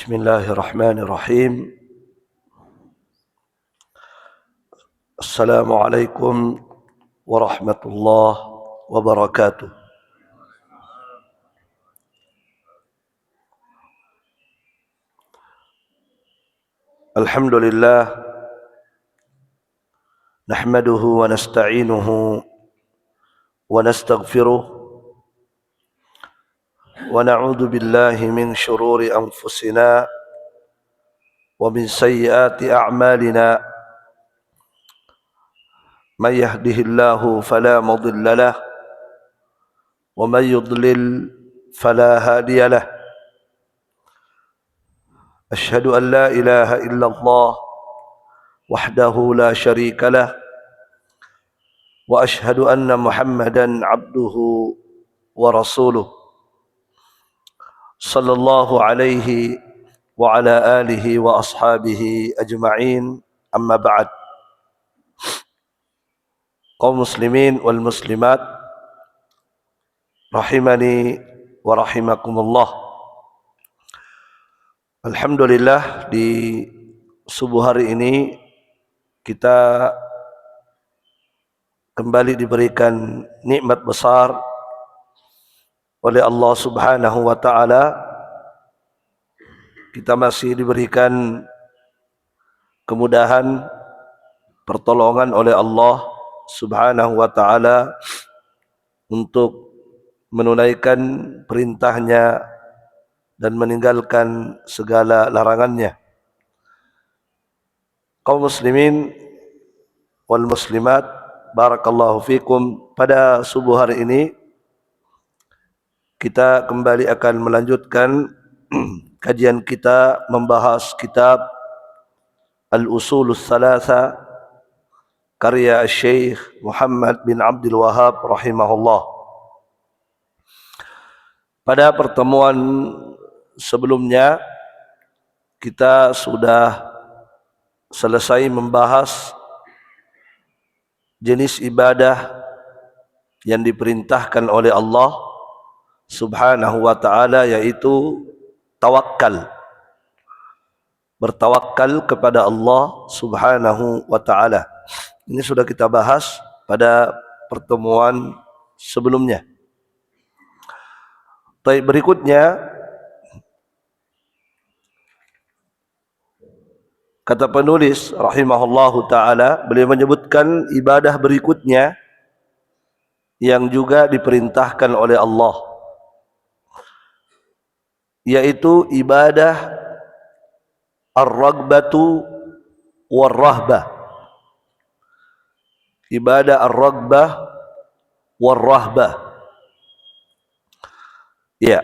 Bismillahirrahmanirrahim. Assalamualaikum warahmatullahi wabarakatuh. Alhamdulillah, nahmaduhu wa nasta'inuhu wa nastaghfiruh wa na'udzu billahi min shururi anfusina wa min sayyiati a'malina. Man yahdihillahu fala mudilla lah wa man yudlil fala hadiya lah. Ashhadu an la ilaha illallah wahdahu la syarika lah wa ashhadu anna Muhammadan abduhu wa rasuluh sallallahu alaihi wa ala alihi wa ashabihi ajma'in, amma ba'd. Kaum muslimin wal muslimat rahimani wa rahimakumullah. Alhamdulillah, di subuh hari ini kita kembali diberikan nikmat besar oleh Allah Subhanahu wa taala. Kita masih diberikan kemudahan, pertolongan oleh Allah Subhanahu wa taala untuk menunaikan perintahnya dan meninggalkan segala larangannya. Kaum muslimin wal muslimat, barakallahu fikum. Pada subuh hari ini kita kembali akan melanjutkan kajian kita membahas kitab Al-Usulus Thalatha karya Syekh Muhammad bin Abdul Wahhab rahimahullah. Pada pertemuan sebelumnya kita sudah selesai membahas jenis ibadah yang diperintahkan oleh Allah Subhanahu wa taala, yaitu tawakal. Bertawakal kepada Allah Subhanahu wa taala. Ini sudah kita bahas pada pertemuan sebelumnya. Baik, berikutnya kata penulis rahimahullahu taala, beliau menyebutkan ibadah berikutnya yang juga diperintahkan oleh Allah, yaitu ibadah ar-ragbatu war-rahbah. Ibadah ar-ragbah war-rahbah. Ya.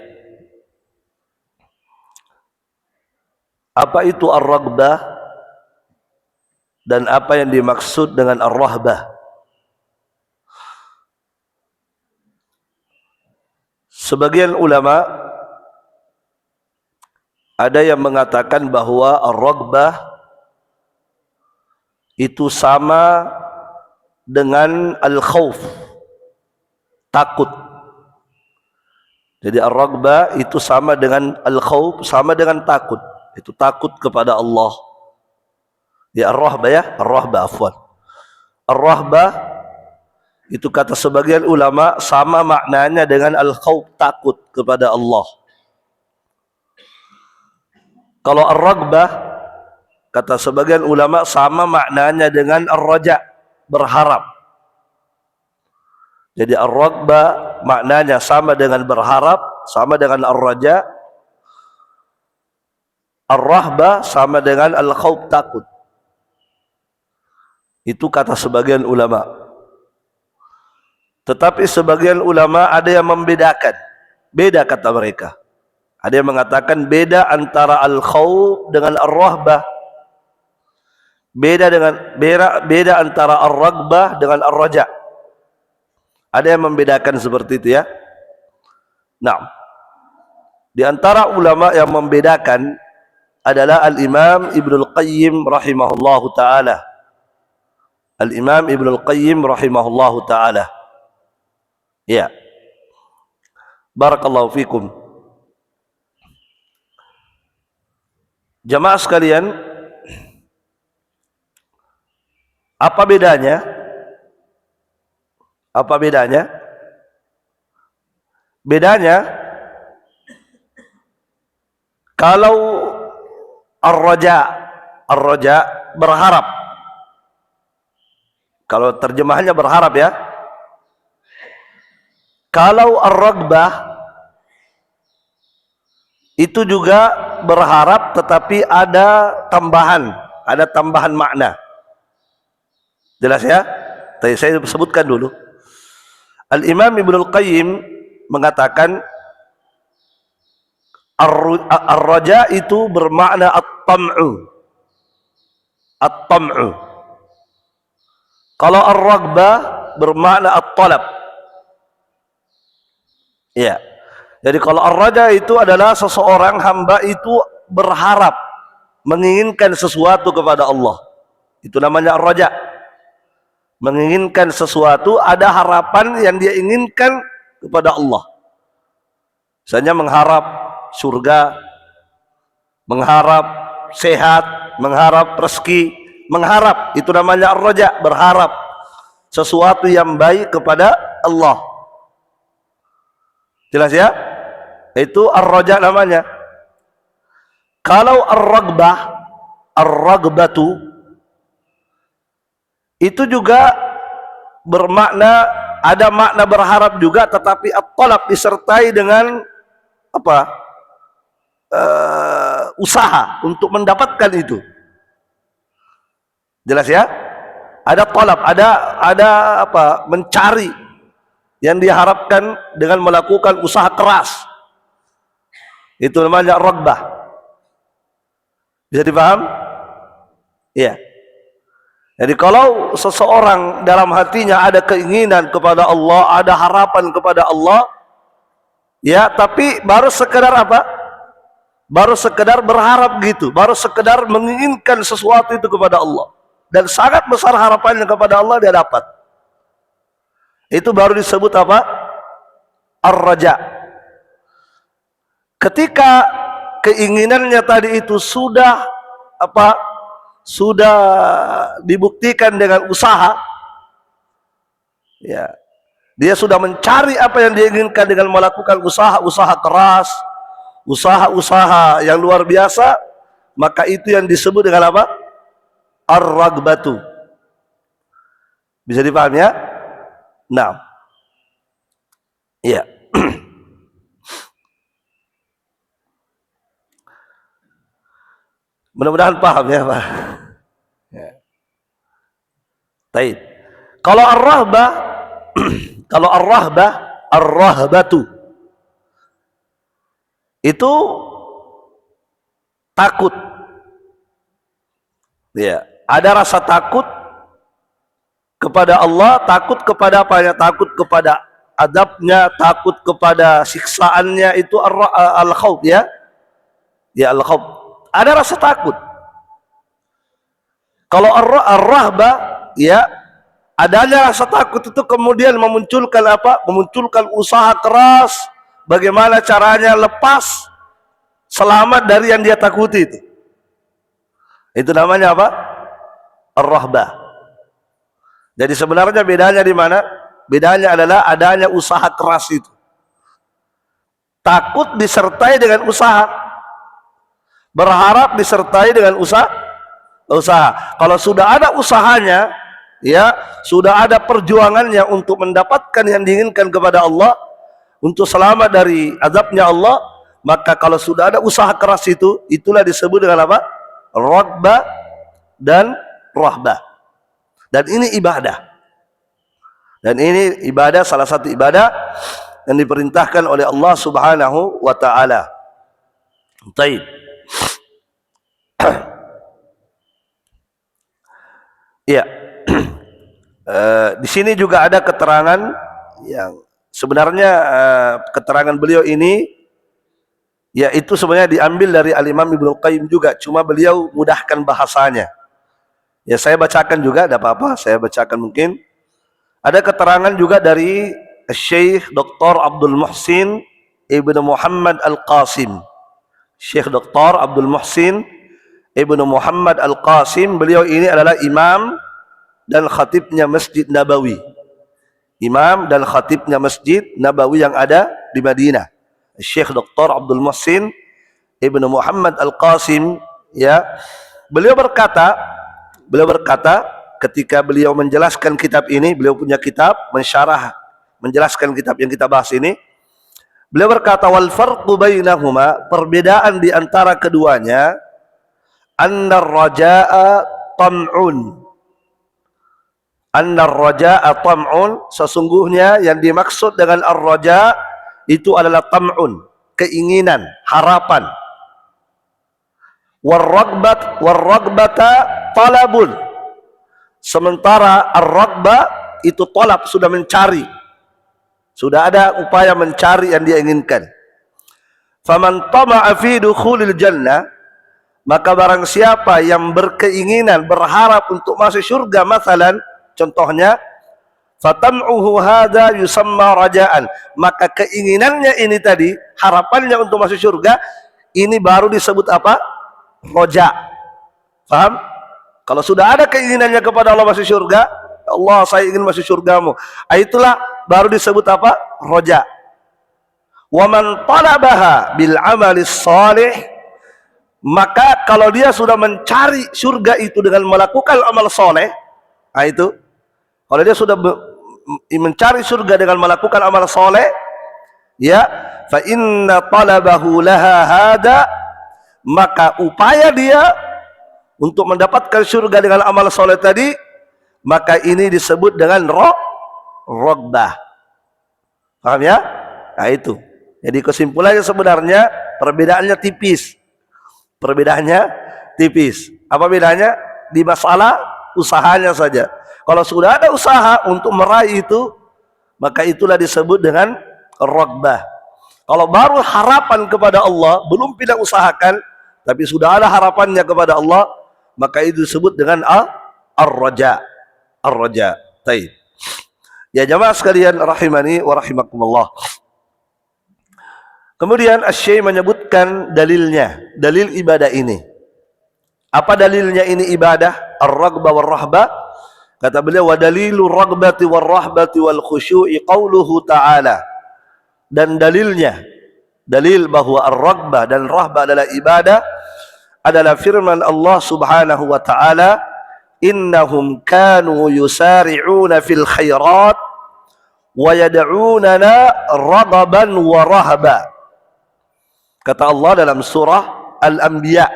Apa itu ar-ragbah dan apa yang dimaksud dengan ar-rahbah? Sebagian ulama ada yang mengatakan bahwa ar-ragbah itu sama dengan al-khawf, takut. Jadi ar-ragbah itu sama dengan al-khawf, sama dengan takut. Itu takut kepada Allah. Ya, ar-rahbah ya, ar-rahbah afwan. Ar-rahbah itu kata sebagian ulama sama maknanya dengan al-khawf, takut kepada Allah. Kalau ar-ragbah kata sebagian ulama sama maknanya dengan ar-raja, berharap. Jadi ar-ragbah maknanya sama dengan berharap, sama dengan ar-raja. Ar-rahbah sama dengan al-khawf, takut. Itu kata sebagian ulama. Tetapi sebagian ulama ada yang membedakan. Beda kata mereka. Ada yang mengatakan beda antara al-khawf dengan ar-rahbah. Beda antara ar-ragbah dengan ar-raja. Ada yang membedakan seperti itu ya. Nah, di antara ulama yang membedakan adalah Al-Imam Ibnul Qayyim rahimahullahu ta'ala. Al-Imam Ibnul Qayyim rahimahullahu ta'ala. Ya. Barakallahu fikum. Jamaah sekalian, apa bedanya? Apa bedanya? Bedanya kalau ar-raja berharap. Kalau terjemahannya berharap ya. Kalau ar-ragbah itu juga berharap, tetapi ada tambahan makna. Jelas ya? Tadi saya sebutkan dulu. Al-Imam Ibnul Qayyim mengatakan ar-raja itu bermakna at-tam'u. At-tam'u. Kalau ar-ragbah bermakna at-talab. Ya. Jadi kalau ar-raja itu adalah seseorang hamba itu berharap, menginginkan sesuatu kepada Allah. Itu namanya ar-raja. Menginginkan sesuatu, ada harapan yang dia inginkan kepada Allah. Misalnya mengharap surga, mengharap sehat, mengharap rezeki, mengharap, itu namanya ar-raja, berharap sesuatu yang baik kepada Allah. Jelas ya? Itu ar-raja namanya. Kalau ar-ragbah, ar-ragbatu itu juga bermakna, ada makna berharap juga, tetapi at-talab disertai dengan apa? Usaha untuk mendapatkan itu. Jelas ya? Ada talab, ada apa? Mencari yang diharapkan dengan melakukan usaha keras. Itu namanya ragbah. Bisa dipaham? Iya. Jadi kalau seseorang dalam hatinya ada keinginan kepada Allah, ada harapan kepada Allah, ya, tapi baru sekedar apa? Baru sekedar berharap gitu, baru sekedar menginginkan sesuatu itu kepada Allah, dan sangat besar harapannya kepada Allah, dia dapat. Itu baru disebut apa? Ar-raja. Ketika keinginannya tadi itu sudah apa? Sudah dibuktikan dengan usaha, ya, dia sudah mencari apa yang diinginkan dengan melakukan usaha-usaha keras, usaha-usaha yang luar biasa, maka itu yang disebut dengan apa? Ar-ragbatu. Bisa dipahami ya? Nah, iya. Mudah-mudahan paham ya Pak. Ya. Baik. Kalau ar-rahbah, kalau ar-rahbah, ar-rahbatu itu takut. Ya, ada rasa takut kepada Allah, takut kepada apa ya? Takut kepada adabnya, takut kepada siksaannya, itu al-khawf ya. Ya, al-khawf. Ada rasa takut. Kalau ar-rahbah, ya, adanya rasa takut itu kemudian memunculkan apa? Memunculkan usaha keras, bagaimana caranya lepas, selamat dari yang dia takuti itu. Itu namanya apa? Ar-rahbah. Jadi sebenarnya bedanya di mana? Bedanya adalah adanya usaha keras itu. Takut disertai dengan usaha. Berharap disertai dengan usaha. Kalau sudah ada usahanya, ya, sudah ada perjuangannya untuk mendapatkan yang diinginkan kepada Allah, untuk selamat dari azabnya Allah, maka kalau sudah ada usaha keras itu, itulah disebut dengan apa? Ragbah dan rahbah. Dan ini ibadah. Dan ini ibadah, salah satu ibadah yang diperintahkan oleh Allah Subhanahu wa taala. Baik. Ya, di sini juga ada keterangan yang sebenarnya keterangan beliau ini, ya, itu sebenarnya diambil dari Al-Imam Ibnul Qayyim juga, cuma beliau mudahkan bahasanya. Ya, saya bacakan juga, tidak apa-apa, saya bacakan mungkin. Ada keterangan juga dari Syekh Dr. Abdul Muhsin Ibn Muhammad Al-Qasim. Syekh Dr. Abdul Muhsin Ibnu Muhammad Al-Qasim. Beliau ini adalah imam dan khatibnya Masjid Nabawi. Imam dan khatibnya Masjid Nabawi yang ada di Madinah. Syekh Dr. Abdul Muhsin Ibnu Muhammad Al-Qasim, ya. Beliau berkata ketika beliau menjelaskan kitab ini, beliau punya kitab mensyarah, menjelaskan kitab yang kita bahas ini. Beliau berkata, wal farqu bainahuma, perbedaan di antara keduanya, annar raja'a tam'un. Annar raja'a tam'un, sesungguhnya yang dimaksud dengan ar-raja' itu adalah tam'un, keinginan, harapan. War-ragbata talabun. Sementara ar-ragbah itu talab, sudah mencari. Sudah ada upaya mencari yang dia inginkan. Faman tama'a fi dukhulil jannah, maka barang siapa yang berkeinginan, berharap untuk masuk surga, masalan, contohnya, fatam'uhu hadza yusamma raja'an, maka keinginannya ini tadi, harapannya untuk masuk surga, ini baru disebut apa? Roja. Paham? Kalau sudah ada keinginannya kepada Allah masuk surga, Allah, saya ingin masuk surgamu, itulah baru disebut apa? Roja. Wa man talabaha bil amalis salih, maka kalau dia sudah mencari surga itu dengan melakukan amal soleh, itu kalau dia sudah mencari surga dengan melakukan amal soleh, ya, fa inna talabahu laha hada, maka upaya dia untuk mendapatkan surga dengan amal soleh tadi, maka ini disebut dengan ragbah. Paham ya? Nah itu. Jadi kesimpulannya sebenarnya perbedaannya tipis. Perbedaannya tipis. Apa bedanya? Di masalah usahanya saja. Kalau sudah ada usaha untuk meraih itu, maka itulah disebut dengan ragbah. Kalau baru harapan kepada Allah, belum tidak usahakan, tapi sudah ada harapannya kepada Allah, maka itu disebut dengan ar-raja. Ar-raja. Taib. Ya jamaah sekalian rahimani wa rahimakumullah. Kemudian Asy-Syaikh menyebutkan dalilnya, dalil ibadah ini. Apa dalilnya ini ibadah? Ar-raghbah war-rahbah. Kata beliau, wa dalilu raghbati war-rahbati wal khusyu'i qauluhu ta'ala. Dan dalilnya, dalil bahwa ar-raghbah dan rahbah adalah ibadah, adalah firman Allah Subhanahu wa ta'ala, innahum kanu yusari'una fil khairat wa yad'unana raghaban wa rahaba. Kata Allah dalam surah Al-Anbiya,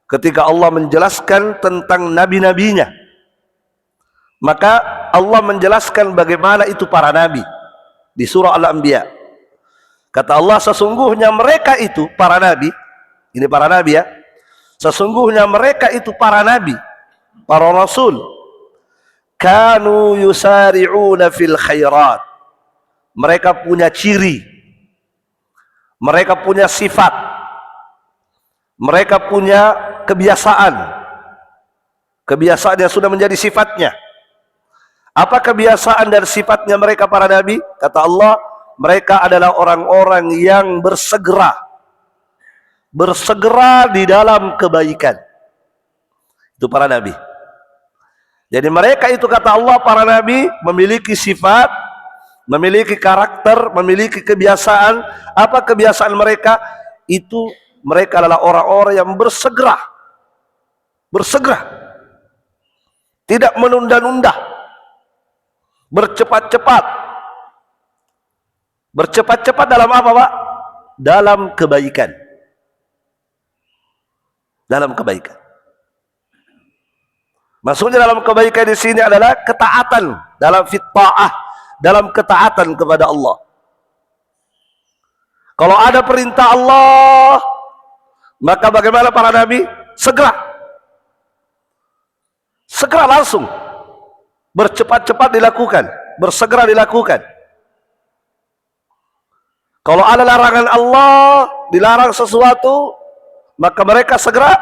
ketika Allah menjelaskan tentang nabi-nabinya, maka Allah menjelaskan bagaimana itu para nabi di surah Al-Anbiya. Kata Allah, sesungguhnya mereka itu para nabi, ini para nabi ya, sesungguhnya mereka itu para nabi, para rasul, kanu yusari'una fil khairat, mereka punya ciri, mereka punya sifat, mereka punya kebiasaan, kebiasaan yang sudah menjadi sifatnya. Apa kebiasaan dan sifatnya mereka para nabi? Kata Allah, mereka adalah orang-orang yang bersegera di dalam kebaikan. Itu para nabi. Jadi mereka itu, kata Allah, para nabi memiliki sifat, memiliki karakter, memiliki kebiasaan. Apa kebiasaan mereka? Itu mereka adalah orang-orang yang bersegera, tidak menunda-nunda, bercepat-cepat dalam apa, Pak? Dalam kebaikan. Dalam kebaikan. Maksudnya dalam kebaikan di sini adalah ketaatan, dalam fitta'ah, dalam ketaatan kepada Allah. Kalau ada perintah Allah, maka bagaimana para nabi? Segera langsung, bercepat-cepat dilakukan, bersegera dilakukan. Kalau ada larangan Allah, dilarang sesuatu, maka mereka segera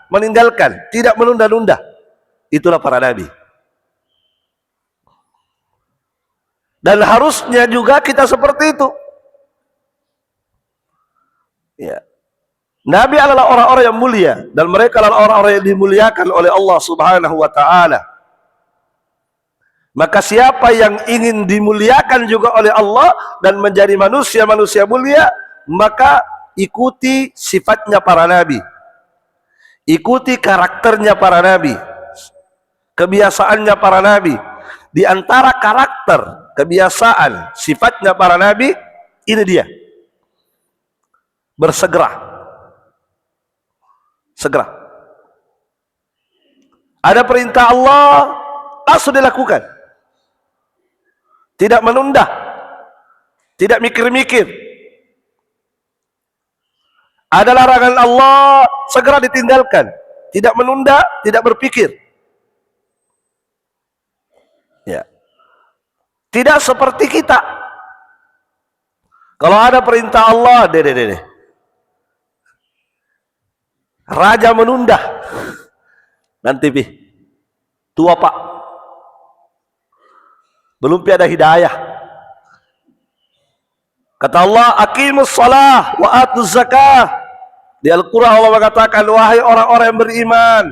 meninggalkan, tidak menunda-nunda. Itulah para nabi. Dan harusnya juga kita seperti itu. Ya. Nabi adalah orang-orang yang mulia dan mereka adalah orang-orang yang dimuliakan oleh Allah Subhanahu wa taala. Maka siapa yang ingin dimuliakan juga oleh Allah dan menjadi manusia-manusia mulia, maka ikuti sifatnya para nabi. Ikuti karakternya para nabi. Kebiasaannya para nabi. Di antara karakter, kebiasaan, sifatnya para nabi, ini dia. Bersegera. Segera. Ada perintah Allah, langsung dilakukan. Tidak menunda. Tidak mikir-mikir. Ada larangan Allah, segera ditinggalkan. Tidak menunda, tidak berpikir. Ya. Tidak seperti kita. Kalau ada perintah Allah, raja menunda. Nanti tua pak, belum ada hidayah. Kata Allah, aqimus shalah wa atuz zakah. Di Al-Quran Allah mengatakan, wahai orang-orang yang beriman,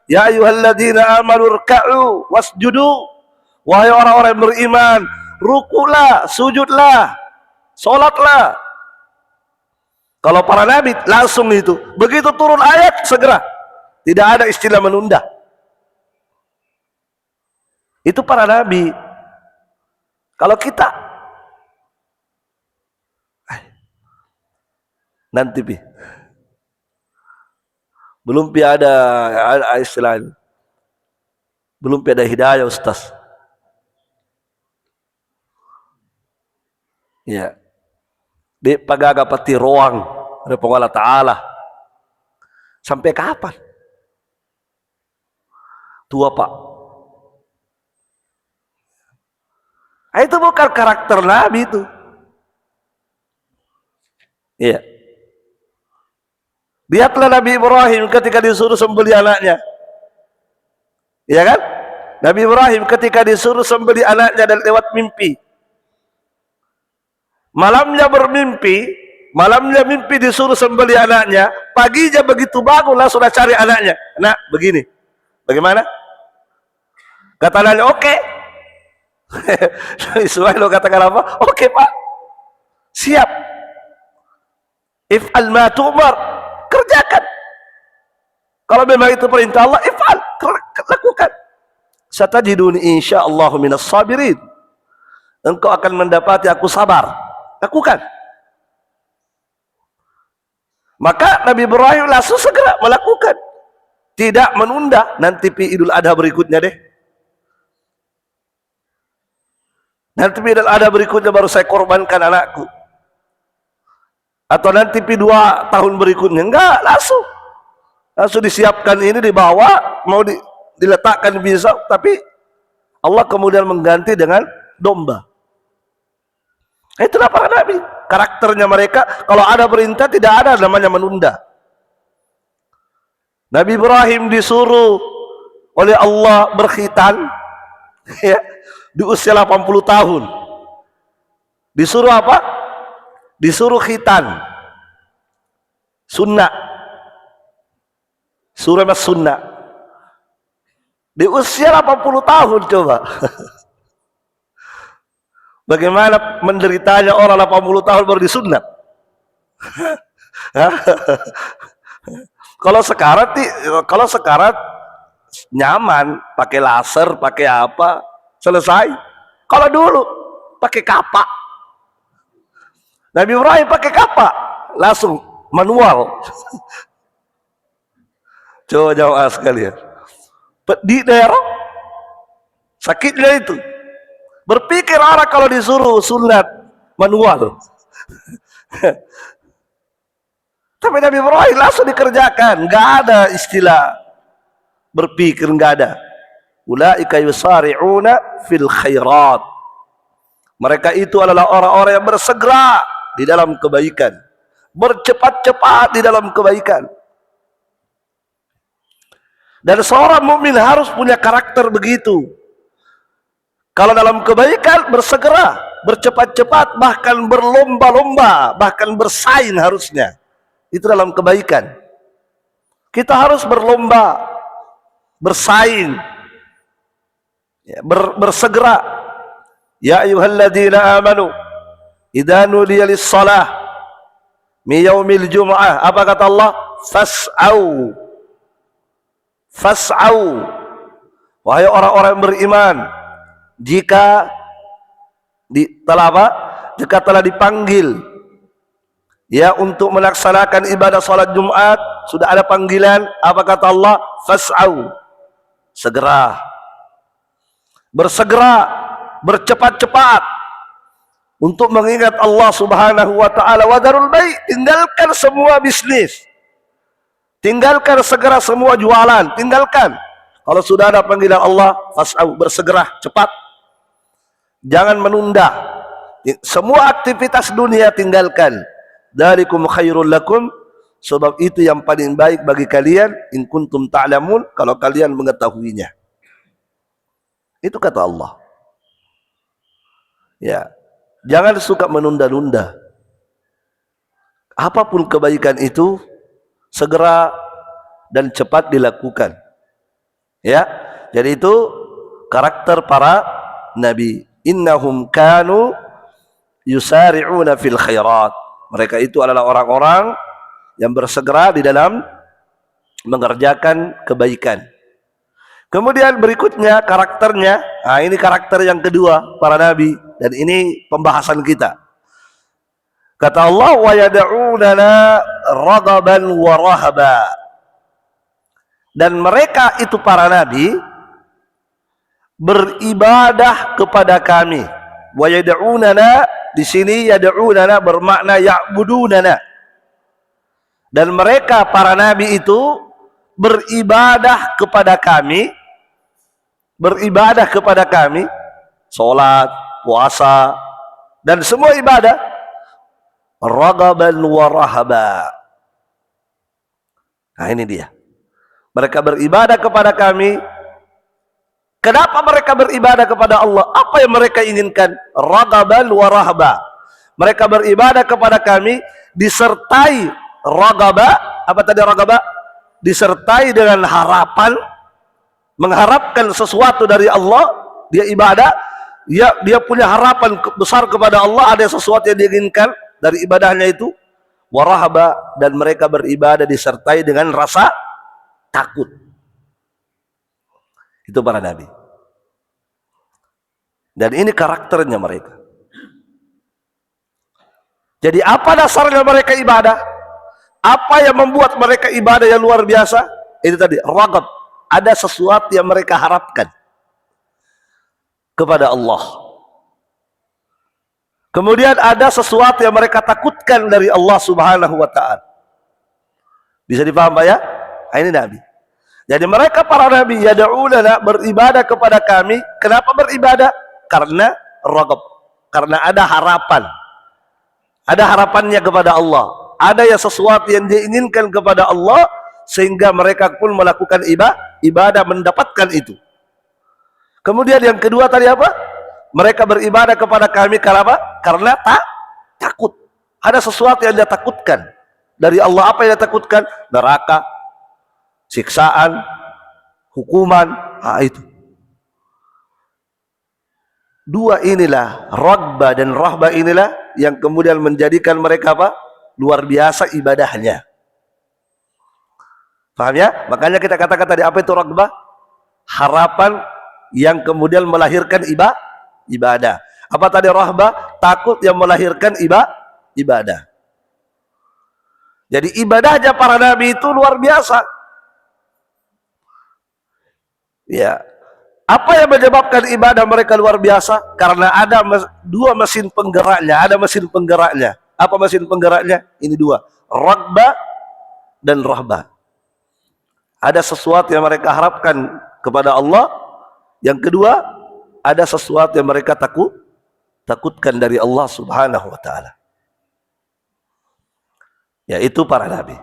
ya ayyuhalladzina amanu ruk'u wasjudu. Wahai orang-orang yang beriman, rukulah, sujudlah, solatlah. Kalau para nabi langsung itu, begitu turun ayat segera, tidak ada istilah menunda. Itu para nabi. Kalau kita nanti belum ada istilah, belum ada hidayah Ustaz. Ya. Di pagagapati roang dari Allah Ta'ala. Sampai kapan? Tua pak. Itu bukan karakter Nabi itu. Iya. Lihatlah Nabi Ibrahim ketika disuruh sembelih anaknya. Iya kan? Nabi Ibrahim ketika disuruh sembelih anaknya dan lewat mimpi. Malamnya mimpi disuruh sembelih anaknya, paginya begitu bangun langsung cari anaknya. Nak, begini. Bagaimana? Kata anaknya, oke. Ismail katakan apa? Oke, Pak. Siap. If'al ma tu'mar. Kerjakan. Kalau memang itu perintah Allah, if'al. Lakukan. Satajiduni insyaallah minas sabirin. Engkau akan mendapati aku sabar. Lakukan. Maka Nabi Ibrahim langsung segera melakukan. Tidak menunda. Nanti Idul Adha berikutnya deh. Nanti Idul Adha berikutnya baru saya korbankan anakku. Atau nanti 2 tahun berikutnya. Enggak, langsung. Langsung disiapkan ini, dibawa, mau diletakkan bisa. Tapi Allah kemudian mengganti dengan domba. Itulah para nabi. Karakternya mereka, kalau ada perintah tidak ada namanya menunda. Nabi Ibrahim disuruh oleh Allah berkhitan ya, di usia 80 tahun. Disuruh apa? Disuruh khitan. Sunnah. Surah mas sunnah. Di usia 80 tahun coba. Bagaimana menderitanya orang 80 tahun baru disunat. Kalau sekarang nyaman, pakai laser, pakai apa, selesai. Kalau dulu pakai kapak. Nabi Ibrahim pakai kapak, langsung manual. Coba jawab sekalian. Di daerah sakitnya itu. Berpikir orang kalau disuruh sunat manual. Tapi Nabi Ibrahim langsung dikerjakan, nggak ada istilah berpikir, nggak ada. Ulaika yusari'una fil khairat. Mereka itu adalah orang-orang yang bersegera di dalam kebaikan, bercepat-cepat di dalam kebaikan. Dan seorang mukmin harus punya karakter begitu. Kalau dalam kebaikan bersegera, bercepat-cepat, bahkan berlomba-lomba, bahkan bersaing harusnya. Itu dalam kebaikan. Kita harus berlomba, bersaing, ya, bersegera. Ya ayyuhalladzina amanu idza nudiya lis-shalah min yaumil jum'ah, apa kata Allah? Fas'au. Fas'au. Wahai orang-orang yang beriman, jika telah dipanggil ya untuk melaksanakan ibadah salat Jumat, sudah ada panggilan, apa kata Allah? Fas'au. Segera. Bersegera, bercepat-cepat untuk mengingat Allah Subhanahu wa taala. Wadarul bai', tinggalkan semua bisnis. Tinggalkan segera semua jualan, tinggalkan. Kalau sudah ada panggilan Allah, fas'au, bersegera, cepat. Jangan menunda. Semua aktivitas dunia tinggalkan. Dzalikum khairul lakum, sebab itu yang paling baik bagi kalian, in kuntum ta'lamun, kalau kalian mengetahuinya. Itu kata Allah. Ya, jangan suka menunda-nunda. Apapun kebaikan itu, segera dan cepat dilakukan. Ya, jadi itu karakter para nabi. Innahum kanu yusari'una fil khairat. Mereka itu adalah orang-orang yang bersegera di dalam mengerjakan kebaikan. Kemudian berikutnya karakternya. Nah, ini karakter yang kedua para nabi, dan ini pembahasan kita. Kata Allah, wa yad'unana raghaban wa rahaba. Dan mereka itu para nabi beribadah kepada kami. Wa yad'unana, di sini yad'unana bermakna ya'budunana. Dan mereka para nabi itu beribadah kepada kami, salat, puasa, dan semua ibadah, raghaban wa rahaba. Nah, ini dia. Mereka beribadah kepada kami. Kenapa mereka beribadah kepada Allah? Apa yang mereka inginkan? Raghaban wa rahaba. Mereka beribadah kepada kami disertai raghaba. Apa tadi raghaba? Disertai dengan harapan, mengharapkan sesuatu dari Allah. Dia ibadah, dia punya harapan besar kepada Allah, ada sesuatu yang diinginkan dari ibadahnya itu. Warahaba, dan mereka beribadah disertai dengan rasa takut. Itu para nabi. Dan ini karakternya mereka. Jadi apa dasarnya mereka ibadah? Apa yang membuat mereka ibadah yang luar biasa? Itu tadi, raghab. Ada sesuatu yang mereka harapkan kepada Allah. Kemudian ada sesuatu yang mereka takutkan dari Allah Subhanahu wa ta'ala. Bisa dipaham Pak ya? Nah, ini nabi. Jadi mereka para nabi yad'unana, beribadah kepada kami. Kenapa beribadah? Karena raghab. Karena ada harapan. Ada harapannya kepada Allah. Ada yang sesuatu yang diinginkan kepada Allah, sehingga mereka pun melakukan ibadah mendapatkan itu. Kemudian yang kedua tadi apa? Mereka beribadah kepada kami karena apa? Karena takut. Ada sesuatu yang dia takutkan dari Allah. Apa yang dia takutkan? Neraka, siksaan, hukuman. Nah, itu. Dua inilah, raghbah dan rahbah, inilah yang kemudian menjadikan mereka apa? Luar biasa ibadahnya. Paham ya? Makanya kita katakan tadi, apa itu raghbah? Harapan yang kemudian melahirkan ibadah. Apa tadi rahbah? Takut yang melahirkan ibadah. Jadi ibadahnya para nabi itu luar biasa. Ya. Apa yang menyebabkan ibadah mereka luar biasa? Karena ada dua mesin penggeraknya. Ada mesin penggeraknya. Apa mesin penggeraknya? Ini dua. Raghbah dan rahbah. Ada sesuatu yang mereka harapkan kepada Allah. Yang kedua, ada sesuatu yang mereka takutkan dari Allah Subhanahu wa ta'ala. Yaitu para nabi.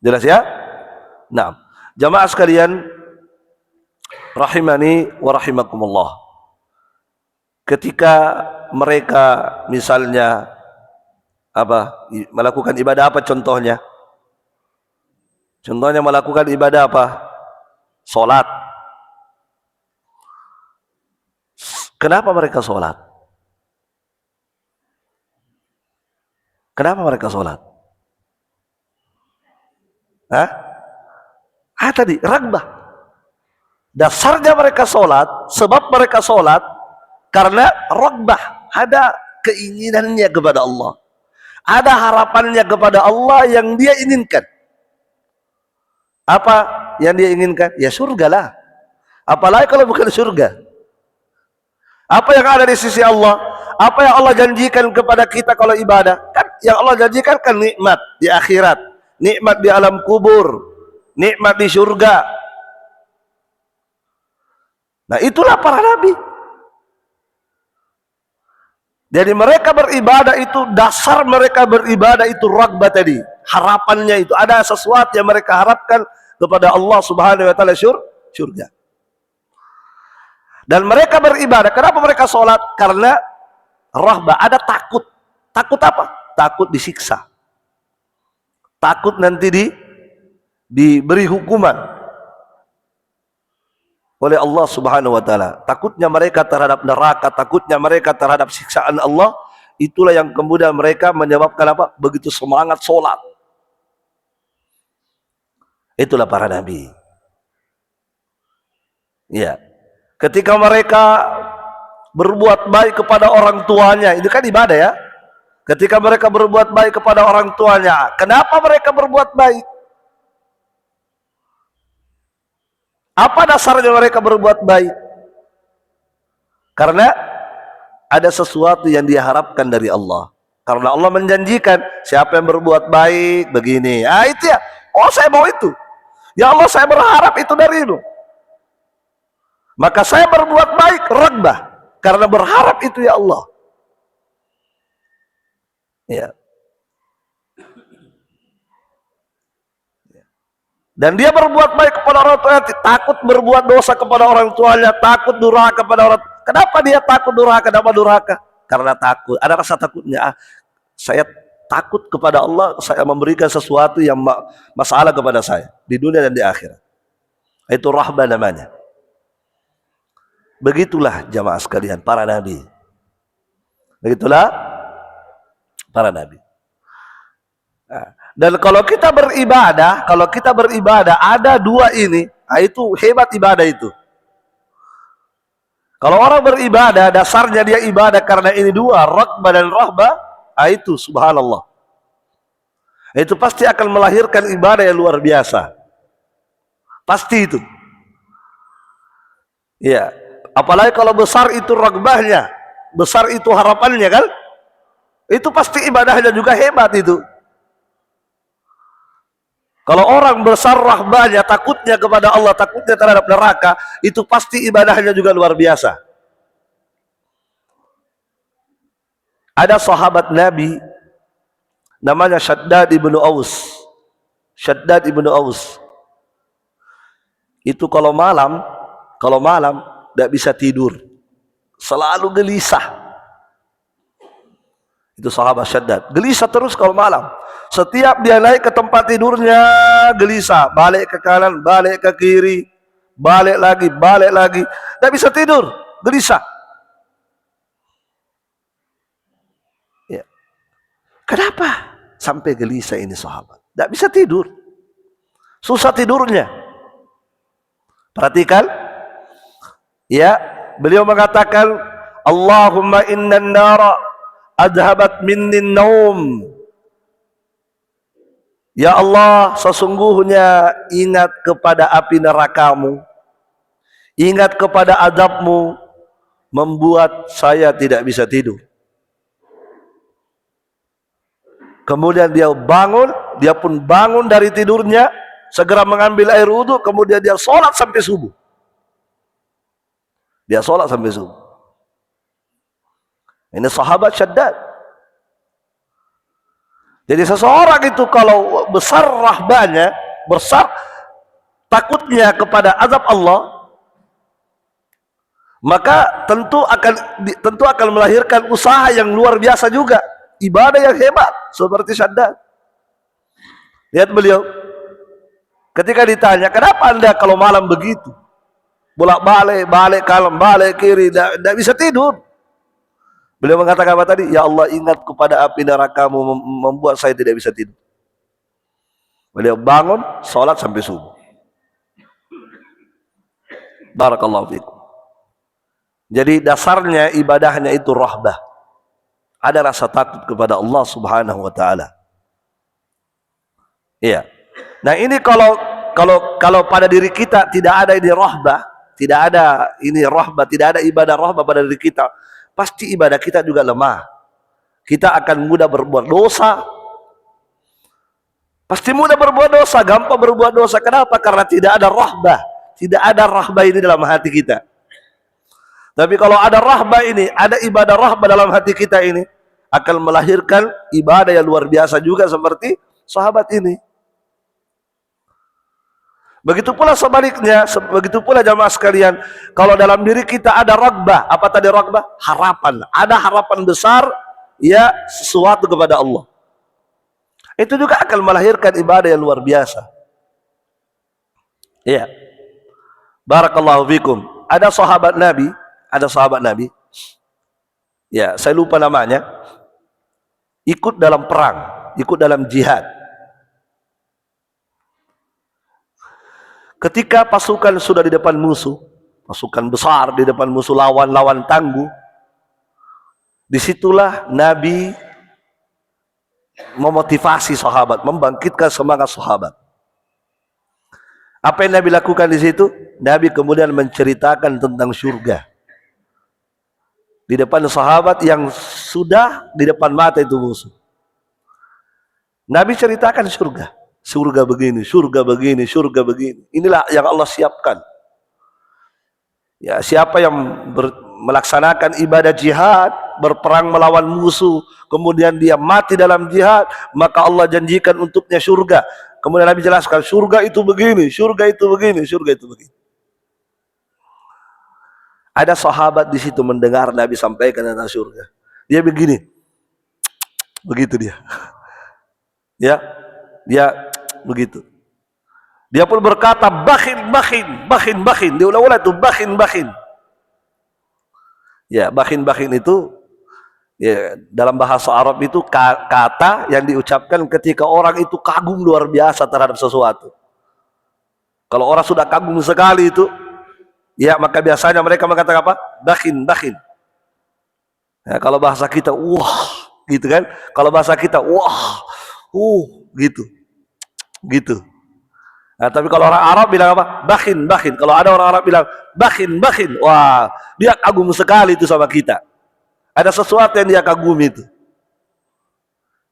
Jelas ya? Nah, jamaah sekalian, rahimani wa rahimakumullah. Ketika mereka misalnya Apa? Melakukan ibadah apa contohnya? Contohnya melakukan ibadah apa? Salat. Kenapa mereka salat? Kenapa mereka salat? Hah? Tadi ragbah. Dasarnya mereka salat, sebab mereka salat karena ragbah, ada keinginannya kepada Allah. Ada harapannya kepada Allah yang dia inginkan. Apa yang dia inginkan? Ya surga lah. Apalagi kalau bukan surga. Apa yang ada di sisi Allah? Apa yang Allah janjikan kepada kita kalau ibadah? Kan yang Allah janjikan kan nikmat di akhirat, nikmat di alam kubur, nikmat di surga. Nah, itulah para nabi. Jadi mereka beribadah itu, dasar mereka beribadah itu ragbah tadi. Harapannya itu ada sesuatu yang mereka harapkan kepada Allah Subhanahu wa taala, surga. Dan mereka beribadah. Kenapa mereka sholat? Karena rahbah, ada takut. Takut apa? Takut disiksa. Takut nanti diberi hukuman oleh Allah Subhanahu wa taala. Takutnya mereka terhadap neraka, takutnya mereka terhadap siksaan Allah. Itulah yang kemudian mereka menyebabkan apa? Begitu semangat sholat. Itulah para nabi. Ya. Ketika mereka berbuat baik kepada orang tuanya, itu kan ibadah ya. Ketika mereka berbuat baik kepada orang tuanya, kenapa mereka berbuat baik? Apa dasarnya mereka berbuat baik? Karena ada sesuatu yang diharapkan dari Allah. Karena Allah menjanjikan, siapa yang berbuat baik begini. Itu ya. Oh, saya mau itu. Ya Allah, saya berharap itu darimu. Maka saya berbuat baik, ragbah, karena berharap itu ya Allah. Ya. Dan dia berbuat baik kepada orang tuanya, takut berbuat dosa kepada orang tuanya, takut durhaka kepada orang. Kenapa dia takut durhaka? Kenapa durhaka? Karena takut. Ada rasa takutnya. Saya takut kepada Allah, saya memberikan sesuatu yang masalah kepada saya di dunia dan di akhirat. Itu rahbah namanya. Begitulah jamaah sekalian para nabi. Begitulah para nabi. Dan kalau kita beribadah ada dua ini, itu hebat ibadah itu. Kalau orang beribadah dasarnya dia ibadah karena ini dua, ragbah dan rahbah, itu subhanallah. Itu pasti akan melahirkan ibadah yang luar biasa. Pasti itu. Ya. Apalagi kalau besar itu ragbahnya, besar itu harapannya kan, itu pasti ibadahnya juga hebat itu. Kalau orang besar rahbahnya, takutnya kepada Allah, takutnya terhadap neraka, itu pasti ibadahnya juga luar biasa. Ada sahabat Nabi namanya Shaddad ibnu Aus. Shaddad ibnu Aus itu kalau malam tidak bisa tidur, selalu gelisah. Itu sahabat Shaddad, gelisah terus kalau malam. Setiap dia naik ke tempat tidurnya gelisah, balik ke kanan, balik ke kiri, balik lagi, tidak bisa tidur, gelisah. Ya. Kenapa sampai gelisah ini sahabat? Tidak bisa tidur, susah tidurnya. Perhatikan. Ya, beliau mengatakan, Allahumma innan nara adhabat minni naum. Ya Allah, sesungguhnya ingat kepada api nerakamu, ingat kepada azabmu, membuat saya tidak bisa tidur. Kemudian dia pun bangun dari tidurnya, segera mengambil air wudhu, kemudian dia sholat sampai subuh. Dia sholat sampai subuh. Ini sahabat Shaddad. Jadi seseorang itu kalau besar rahbahnya, besar takutnya kepada azab Allah, maka tentu akan melahirkan usaha yang luar biasa juga. ibadah yang hebat seperti Shaddad. Lihat beliau ketika ditanya, kenapa anda kalau malam begitu bolak-balik, balik kanan, balik kiri, tidak bisa tidur? Beliau mengatakan apa tadi? Ya Allah, ingat kepada api nerakamu membuat saya tidak bisa tidur. Beliau bangun, sholat sampai subuh. Barakallahu fikum. Jadi dasarnya ibadahnya itu rahbah. Ada rasa takut kepada Allah Subhanahu wa taala. Iya. Nah, ini kalau pada diri kita tidak ada ini rahbah, tidak ada ini rahbah, tidak ada ibadah rahbah pada diri kita, pasti ibadah kita juga lemah. Kita akan mudah berbuat dosa. Pasti mudah berbuat dosa, gampang berbuat dosa. Kenapa? Karena tidak ada rahbah. Tidak ada rahbah ini dalam hati kita. Tapi kalau ada rahbah ini, ada ibadah rahbah dalam hati kita ini, akan melahirkan ibadah yang luar biasa juga seperti sahabat ini. Begitu pula sebaliknya, begitu pula jamaah sekalian, kalau dalam diri kita ada ragbah, apa tadi ragbah? Harapan. Ada harapan besar, ya, sesuatu kepada Allah. Itu juga akan melahirkan ibadah yang luar biasa. Iya. Barakallahu fikum. Ada sahabat Nabi, ya, saya lupa namanya, ikut dalam perang, ikut dalam jihad. Ketika pasukan sudah di depan musuh, pasukan besar di depan musuh, lawan tangguh, disitulah Nabi memotivasi sahabat, membangkitkan semangat sahabat. Apa yang Nabi lakukan di situ? Nabi kemudian menceritakan tentang surga di depan sahabat yang sudah di depan mata itu musuh. Nabi ceritakan surga. Surga begini, surga begini, surga begini. Inilah yang Allah siapkan. Ya, siapa yang melaksanakan ibadah jihad, berperang melawan musuh, kemudian dia mati dalam jihad, maka Allah janjikan untuknya surga. Kemudian Nabi jelaskan, surga itu begini, surga itu begini, surga itu begini. Ada sahabat di situ mendengar Nabi sampaikan tentang surga. Dia begini, begitu dia. Ya, dia begitu. Dia pun berkata, bakhin, bakhin, bakhin, bakhin. Diulang-ulang itu bakhin, bakhin. Ya, bakhin, bakhin itu, ya, dalam bahasa Arab itu kata yang diucapkan ketika orang itu kagum luar biasa terhadap sesuatu. Kalau orang sudah kagum sekali itu, ya, maka biasanya mereka mengatakan apa? Bakhin, bakhin. Ya, kalau bahasa kita, wah, gitu kan? Kalau bahasa kita, wah, gitu, gitu. Nah, tapi kalau orang Arab bilang apa? Bakhin, bakhin. Kalau ada orang Arab bilang bakhin, bakhin, wah, dia kagum sekali itu sama kita. Ada sesuatu yang dia kagumi itu.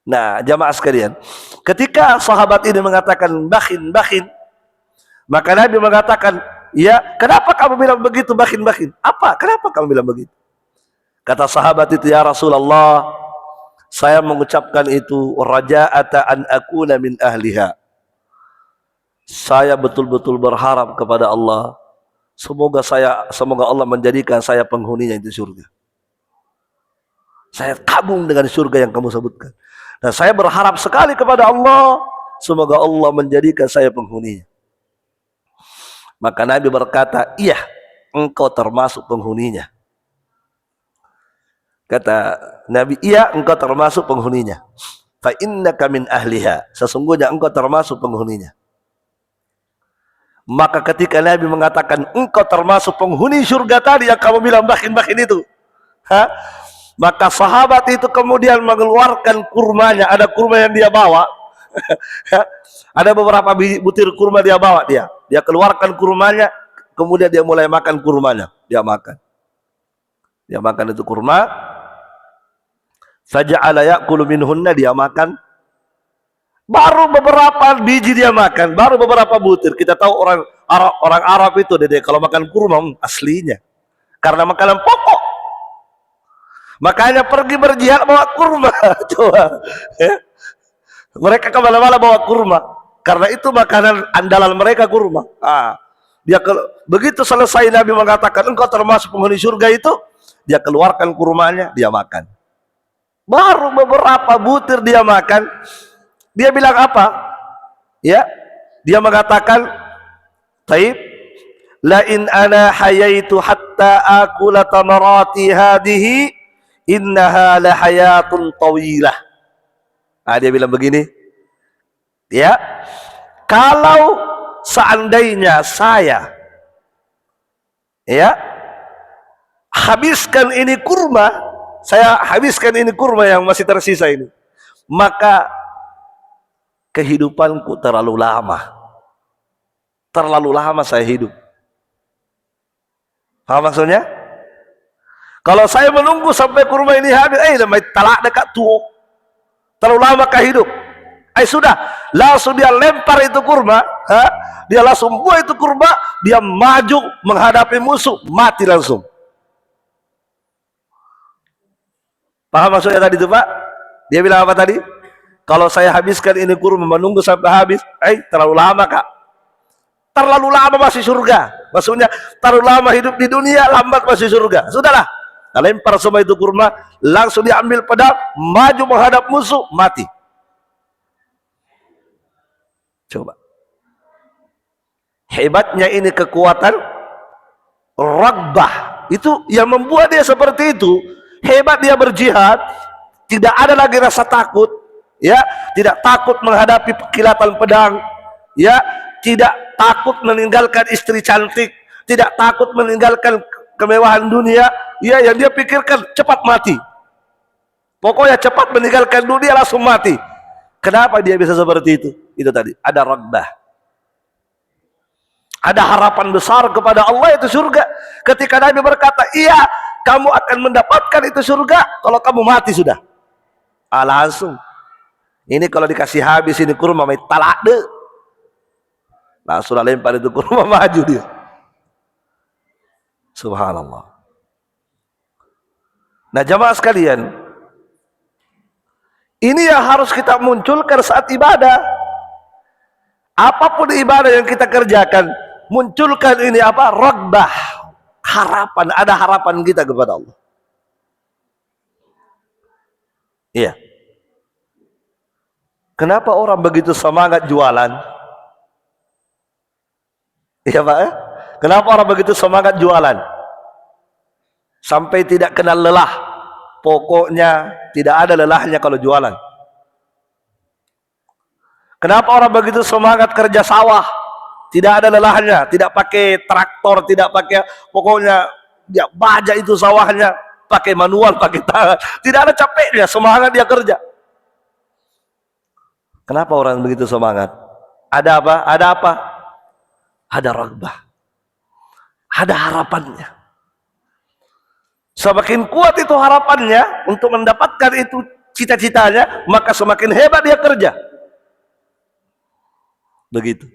Nah, jamaah sekalian, ketika sahabat ini mengatakan bakhin, bakhin, maka Nabi mengatakan, ya, kenapa kamu bilang begitu, bakhin, bakhin? Apa? Kenapa kamu bilang begitu? Kata sahabat itu, ya Rasulullah, saya mengucapkan itu raja'ata an akuna min ahliha. Saya betul-betul berharap kepada Allah, semoga Allah menjadikan saya penghuninya itu surga. Saya kagum dengan surga yang kamu sebutkan. Dan saya berharap sekali kepada Allah, semoga Allah menjadikan saya penghuninya. Maka Nabi berkata, iya, engkau termasuk penghuninya. Kata Nabi, iya, engkau termasuk penghuninya. Fa innaka min ahliha. Sesungguhnya engkau termasuk penghuninya. Maka ketika Nabi mengatakan engkau termasuk penghuni surga tadi yang kamu bilang bakhin-bakhin itu, maka sahabat itu kemudian mengeluarkan kurmanya. Ada kurma yang dia bawa. Ada beberapa butir kurma dia bawa, dia keluarkan kurmanya, kemudian dia mulai makan kurmanya. Dia makan itu kurma. Faja'ala ya'kulu minhunna, dia makan. Baru beberapa biji dia makan, baru beberapa butir. Kita tahu orang Arab itu, dede, kalau makan kurma aslinya, karena makanan pokok. Makanya pergi berjihad bawa kurma. Coba, ya. Mereka kemana-mana bawa kurma, karena itu makanan andalan mereka kurma. Begitu selesai Nabi mengatakan engkau termasuk penghuni surga itu, dia keluarkan kurmanya, dia makan. Baru beberapa butir dia makan, dia bilang apa? Ya, dia mengatakan, "Taib, la in ana hayaitu hatta akula tamarati hadhihi, innaha la hayatun tawilah." Nah, dia bilang begini, ya, kalau seandainya saya, ya, habiskan ini kurma, saya habiskan ini kurma yang masih tersisa ini, maka kehidupanku terlalu lama. Terlalu lama saya hidup. Paham maksudnya? Kalau saya menunggu sampai kurma ini habis, lamai talak dekat tuh. Terlalu lama kah hidup? Sudah, langsung dia lempar itu kurma, dia langsung buang itu kurma, dia maju menghadapi musuh, mati langsung. Paham maksudnya tadi itu, Pak? Dia bilang apa tadi? Kalau saya habiskan ini kurma menunggu sampai habis, terlalu lama, Kak. Terlalu lama masih surga. Maksudnya terlalu lama hidup di dunia, lambat masih surga. Sudahlah, lempar semua itu kurma, langsung diambil pedang, maju menghadap musuh, mati. Coba. Hebatnya ini kekuatan ragbah. Itu yang membuat dia seperti itu. Hebat dia berjihad, tidak ada lagi rasa takut, ya, tidak takut menghadapi kilatan pedang, ya, tidak takut meninggalkan istri cantik, tidak takut meninggalkan kemewahan dunia, ya, yang dia pikirkan cepat mati. Pokoknya cepat meninggalkan dunia langsung mati. Kenapa dia bisa seperti itu? Itu tadi, ada ragbah. Ada harapan besar kepada Allah, itu surga. Ketika Nabi berkata, iya, kamu akan mendapatkan itu surga kalau kamu mati sudah. Langsung. Ini kalau dikasih habis ini kurma, mai talak deh. Langsung lempar itu kurma, maju dia. Subhanallah. Nah, jamaah sekalian, ini yang harus kita munculkan saat ibadah. Apapun ibadah yang kita kerjakan, munculkan ini apa? Ragbah, harapan, ada harapan kita kepada Allah. Iya. Kenapa orang begitu semangat jualan? Iya, Pak, ya? Kenapa orang begitu semangat jualan? Sampai tidak kenal lelah. Pokoknya tidak ada lelahnya kalau jualan. Kenapa orang begitu semangat kerja sawah? Tidak ada lelahnya, tidak pakai traktor, tidak pakai, pokoknya dia baja itu sawahnya, pakai manual, pakai tangan, tidak ada capeknya, semangat dia kerja. Kenapa orang begitu semangat? Ada apa? Ada apa? Ada ragbah, ada harapannya. Semakin kuat itu harapannya untuk mendapatkan itu cita-citanya, maka semakin hebat dia kerja. Begitu.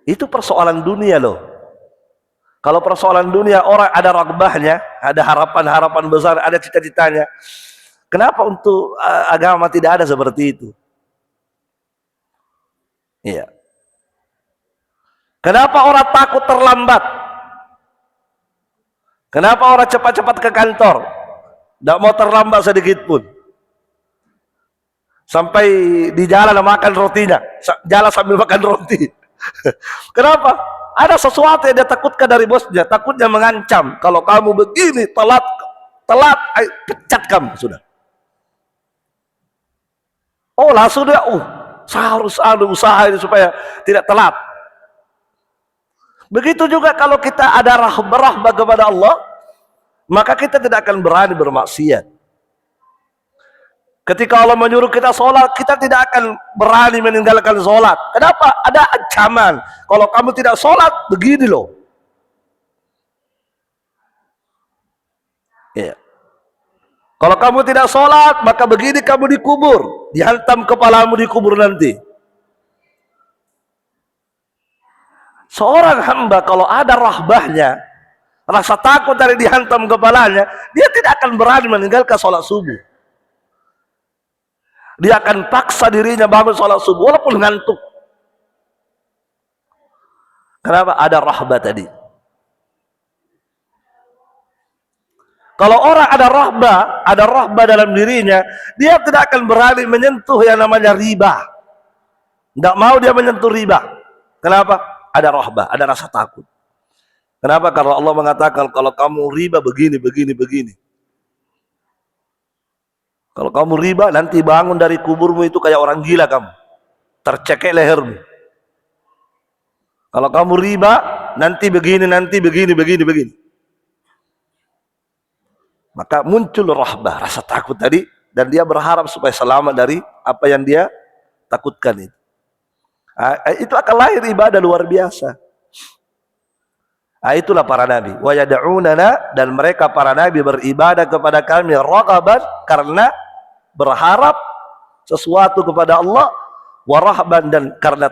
Itu persoalan dunia loh. Kalau persoalan dunia, orang ada ragbahnya, ada harapan-harapan besar, ada cita-citanya. Kenapa untuk agama tidak ada seperti itu? Iya. Kenapa orang takut terlambat? Kenapa orang cepat-cepat ke kantor? Tidak mau terlambat sedikit pun. Sampai di jalan makan rotinya, jalan sambil makan roti. Kenapa? Ada sesuatu yang dia takutkan dari bosnya, takutnya mengancam. Kalau kamu begini, telat, pecat kamu sudah. Oh, langsung dia, saya harus ada usaha ini supaya tidak telat. Begitu juga kalau kita ada rahbah kepada Allah, maka kita tidak akan berani bermaksiat. Ketika Allah menyuruh kita sholat, kita tidak akan berani meninggalkan sholat. Kenapa? Ada ancaman. Kalau kamu tidak sholat, begini loh. Ya. Kalau kamu tidak sholat, maka begini kamu dikubur. Dihantam kepalamu di kubur nanti. Seorang hamba kalau ada rahbahnya, rasa takut dari dihantam kepalanya, dia tidak akan berani meninggalkan sholat subuh. Dia akan paksa dirinya bangun sholat subuh walaupun ngantuk. Kenapa? Ada rahbah tadi. Kalau orang ada rahbah dalam dirinya, dia tidak akan berani menyentuh yang namanya riba. Tidak mau dia menyentuh riba. Kenapa? Ada rahbah, ada rasa takut. Kenapa? Karena Allah mengatakan kalau kamu riba begini, begini, begini. Kalau kamu riba, nanti bangun dari kuburmu itu kayak orang gila kamu. Tercekek lehermu. Kalau kamu riba, nanti begini, begini. Maka muncul rahbah, rasa takut tadi, dan dia berharap supaya selamat dari apa yang dia takutkan itu. Itu akan lahir ibadah luar biasa. Itulah para nabi. Wa yad'unana, dan mereka para nabi beribadah kepada kami raghaban, karena berharap sesuatu kepada Allah, wa rahban, dan karena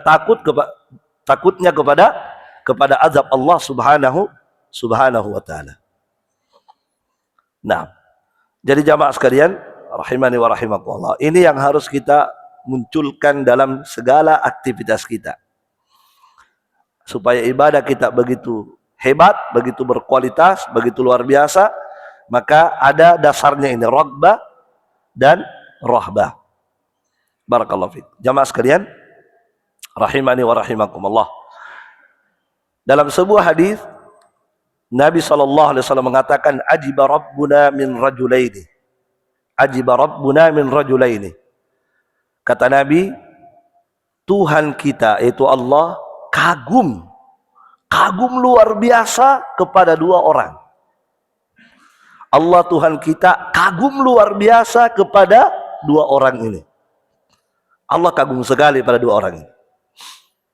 takutnya kepada azab Allah subhanahu wa ta'ala. Nah, jadi jamaah sekalian, rahimani wa rahimakumullah, ini yang harus kita munculkan dalam segala aktivitas kita, supaya ibadah kita begitu hebat, begitu berkualitas, begitu luar biasa. Maka ada dasarnya ini, raghbah dan rahbah. Barakallahu fiik. Jamaah sekalian, rahimani wa rahimakumullah, dalam sebuah hadis Nabi SAW mengatakan, ajiba rabbuna min rajulaini. Ajiba rabbuna min rajulaini. Kata Nabi, Tuhan kita, yaitu Allah, kagum luar biasa kepada dua orang. Allah Tuhan kita kagum luar biasa kepada dua orang ini. Allah kagum sekali pada dua orang ini.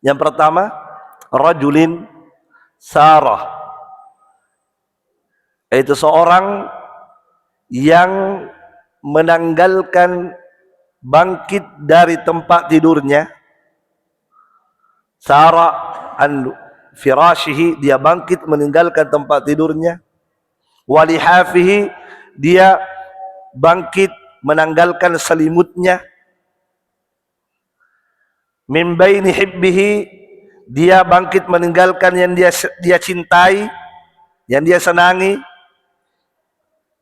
Yang pertama, rajulin sarah, yaitu seorang yang menanggalkan bangkit dari tempat tidurnya. Sara an firashihi, dia bangkit meninggalkan tempat tidurnya. Walihafihi, dia bangkit menanggalkan selimutnya. Min baini hibbihi, dia bangkit meninggalkan yang dia cintai, yang dia senangi.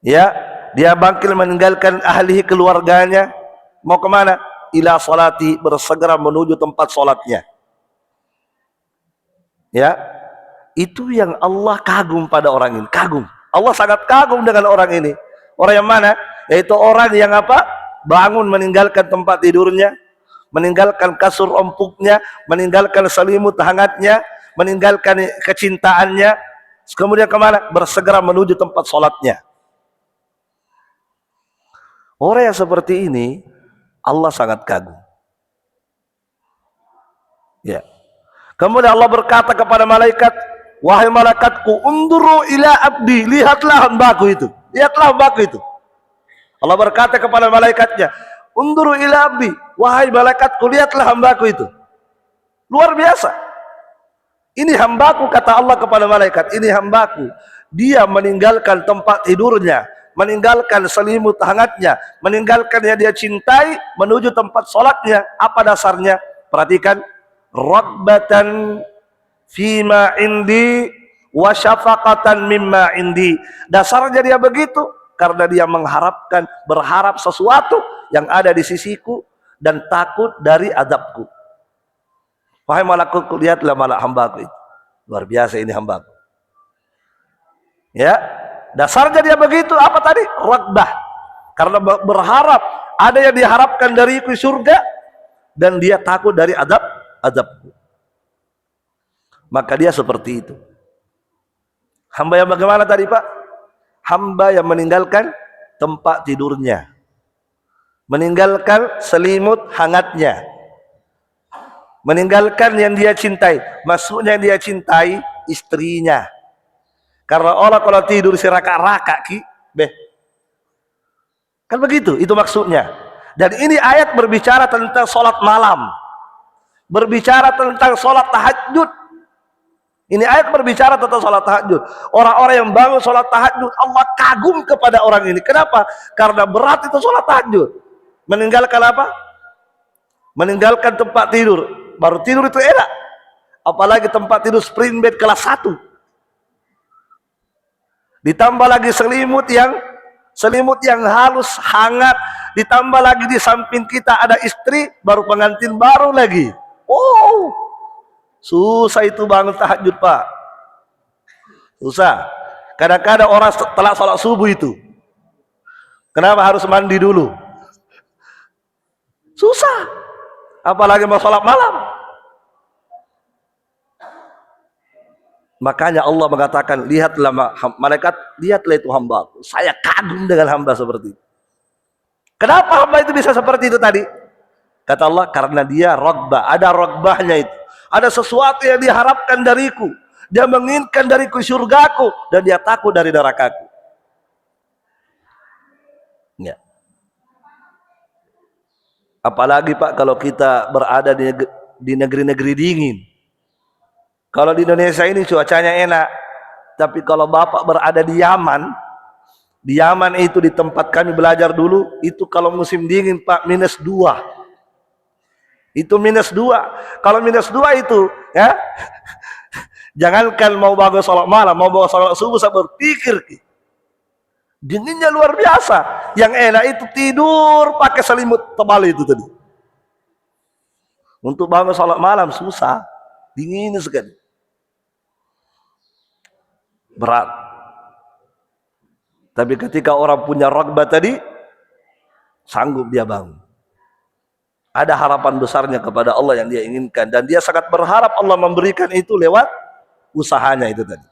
Ya, dia bangkit meninggalkan ahlihi, keluarganya. Mau kemana? Ila salati, bersegera menuju tempat solatnya. Ya, itu yang Allah kagum pada orang ini. Kagum. Allah sangat kagum dengan orang ini. Orang yang mana? Yaitu orang yang apa? Bangun meninggalkan tempat tidurnya, meninggalkan kasur empuknya, meninggalkan selimut hangatnya, meninggalkan kecintaannya. Kemudian kemana? Bersegera menuju tempat solatnya. Orang yang seperti ini Allah sangat kagum. Ya. Kemudian Allah berkata kepada malaikat, wahai malaikatku, unduru ila abdi, lihatlah hambaku itu. Lihatlah hambaku itu. Allah berkata kepada malaikatnya, unduru ila abdi, wahai malaikatku, lihatlah hambaku itu. Luar biasa. Ini hambaku, kata Allah kepada malaikat, ini hambaku. Dia meninggalkan tempat tidurnya, meninggalkan selimut hangatnya, meninggalkan yang dia cintai, menuju tempat sholatnya. Apa dasarnya? Perhatikan, raghbatan fima indi wa syafaqatan mimma indi. Dasarnya dia begitu karena dia berharap sesuatu yang ada di sisiku dan takut dari azabku. Wahai malaikat, lihatlah hambaku itu. Luar biasa ini hambaku. Ya, dasarnya dia begitu. Apa tadi? Raghbah. Karena berharap, ada yang diharapkan dariku surga, dan dia takut dari azabku. Maka dia seperti itu. Hamba yang bagaimana tadi, Pak? Hamba yang meninggalkan tempat tidurnya, meninggalkan selimut hangatnya, meninggalkan yang dia cintai. Maksudnya yang dia cintai istrinya. Karena orang kalau tidur si raka-raka kan begitu, itu maksudnya. Dan ini ayat berbicara tentang sholat malam, berbicara tentang sholat tahajud. Ini ayat berbicara tentang sholat tahajud. Orang-orang yang bangun sholat tahajud, Allah kagum kepada orang ini. Kenapa? Karena berat itu sholat tahajud. Meninggalkan apa? Meninggalkan tempat tidur. Baru tidur itu enak, apalagi tempat tidur spring bed kelas 1. Ditambah lagi selimut yang halus, hangat. Ditambah lagi di samping kita ada istri, baru pengantin baru lagi. Oh, susah itu bangun tahajud, Pak. Susah. Kadang-kadang orang telat sholat subuh itu. Kenapa harus mandi dulu? Susah. Apalagi mau sholat malam. Makanya Allah mengatakan, lihatlah malaikat, lihatlah itu hamba aku. Saya kagum dengan hamba seperti itu. Kenapa hamba itu bisa seperti itu tadi? Kata Allah, karena dia rogbah, ada rogbahnya itu. Ada sesuatu yang diharapkan dariku. Dia menginginkan dariku surgaku, dan dia takut dari nerakaku. Ya. Apalagi Pak, kalau kita berada di negeri-negeri dingin. Kalau di Indonesia ini cuacanya enak, tapi kalau Bapak berada di Yaman itu di tempat kami belajar dulu, itu kalau musim dingin Pak, -2. Itu -2. Kalau -2 itu, ya, jangankan mau bangun sholat malam, mau bangun sholat subuh, saya berpikir, dinginnya luar biasa. Yang enak itu tidur pakai selimut tebal itu tadi. Untuk bangun sholat malam susah, dingin sekali. Berat. Tapi ketika orang punya ragbah tadi, sanggup dia bangun. Ada harapan besarnya kepada Allah yang dia inginkan, dan dia sangat berharap Allah memberikan itu lewat usahanya itu tadi.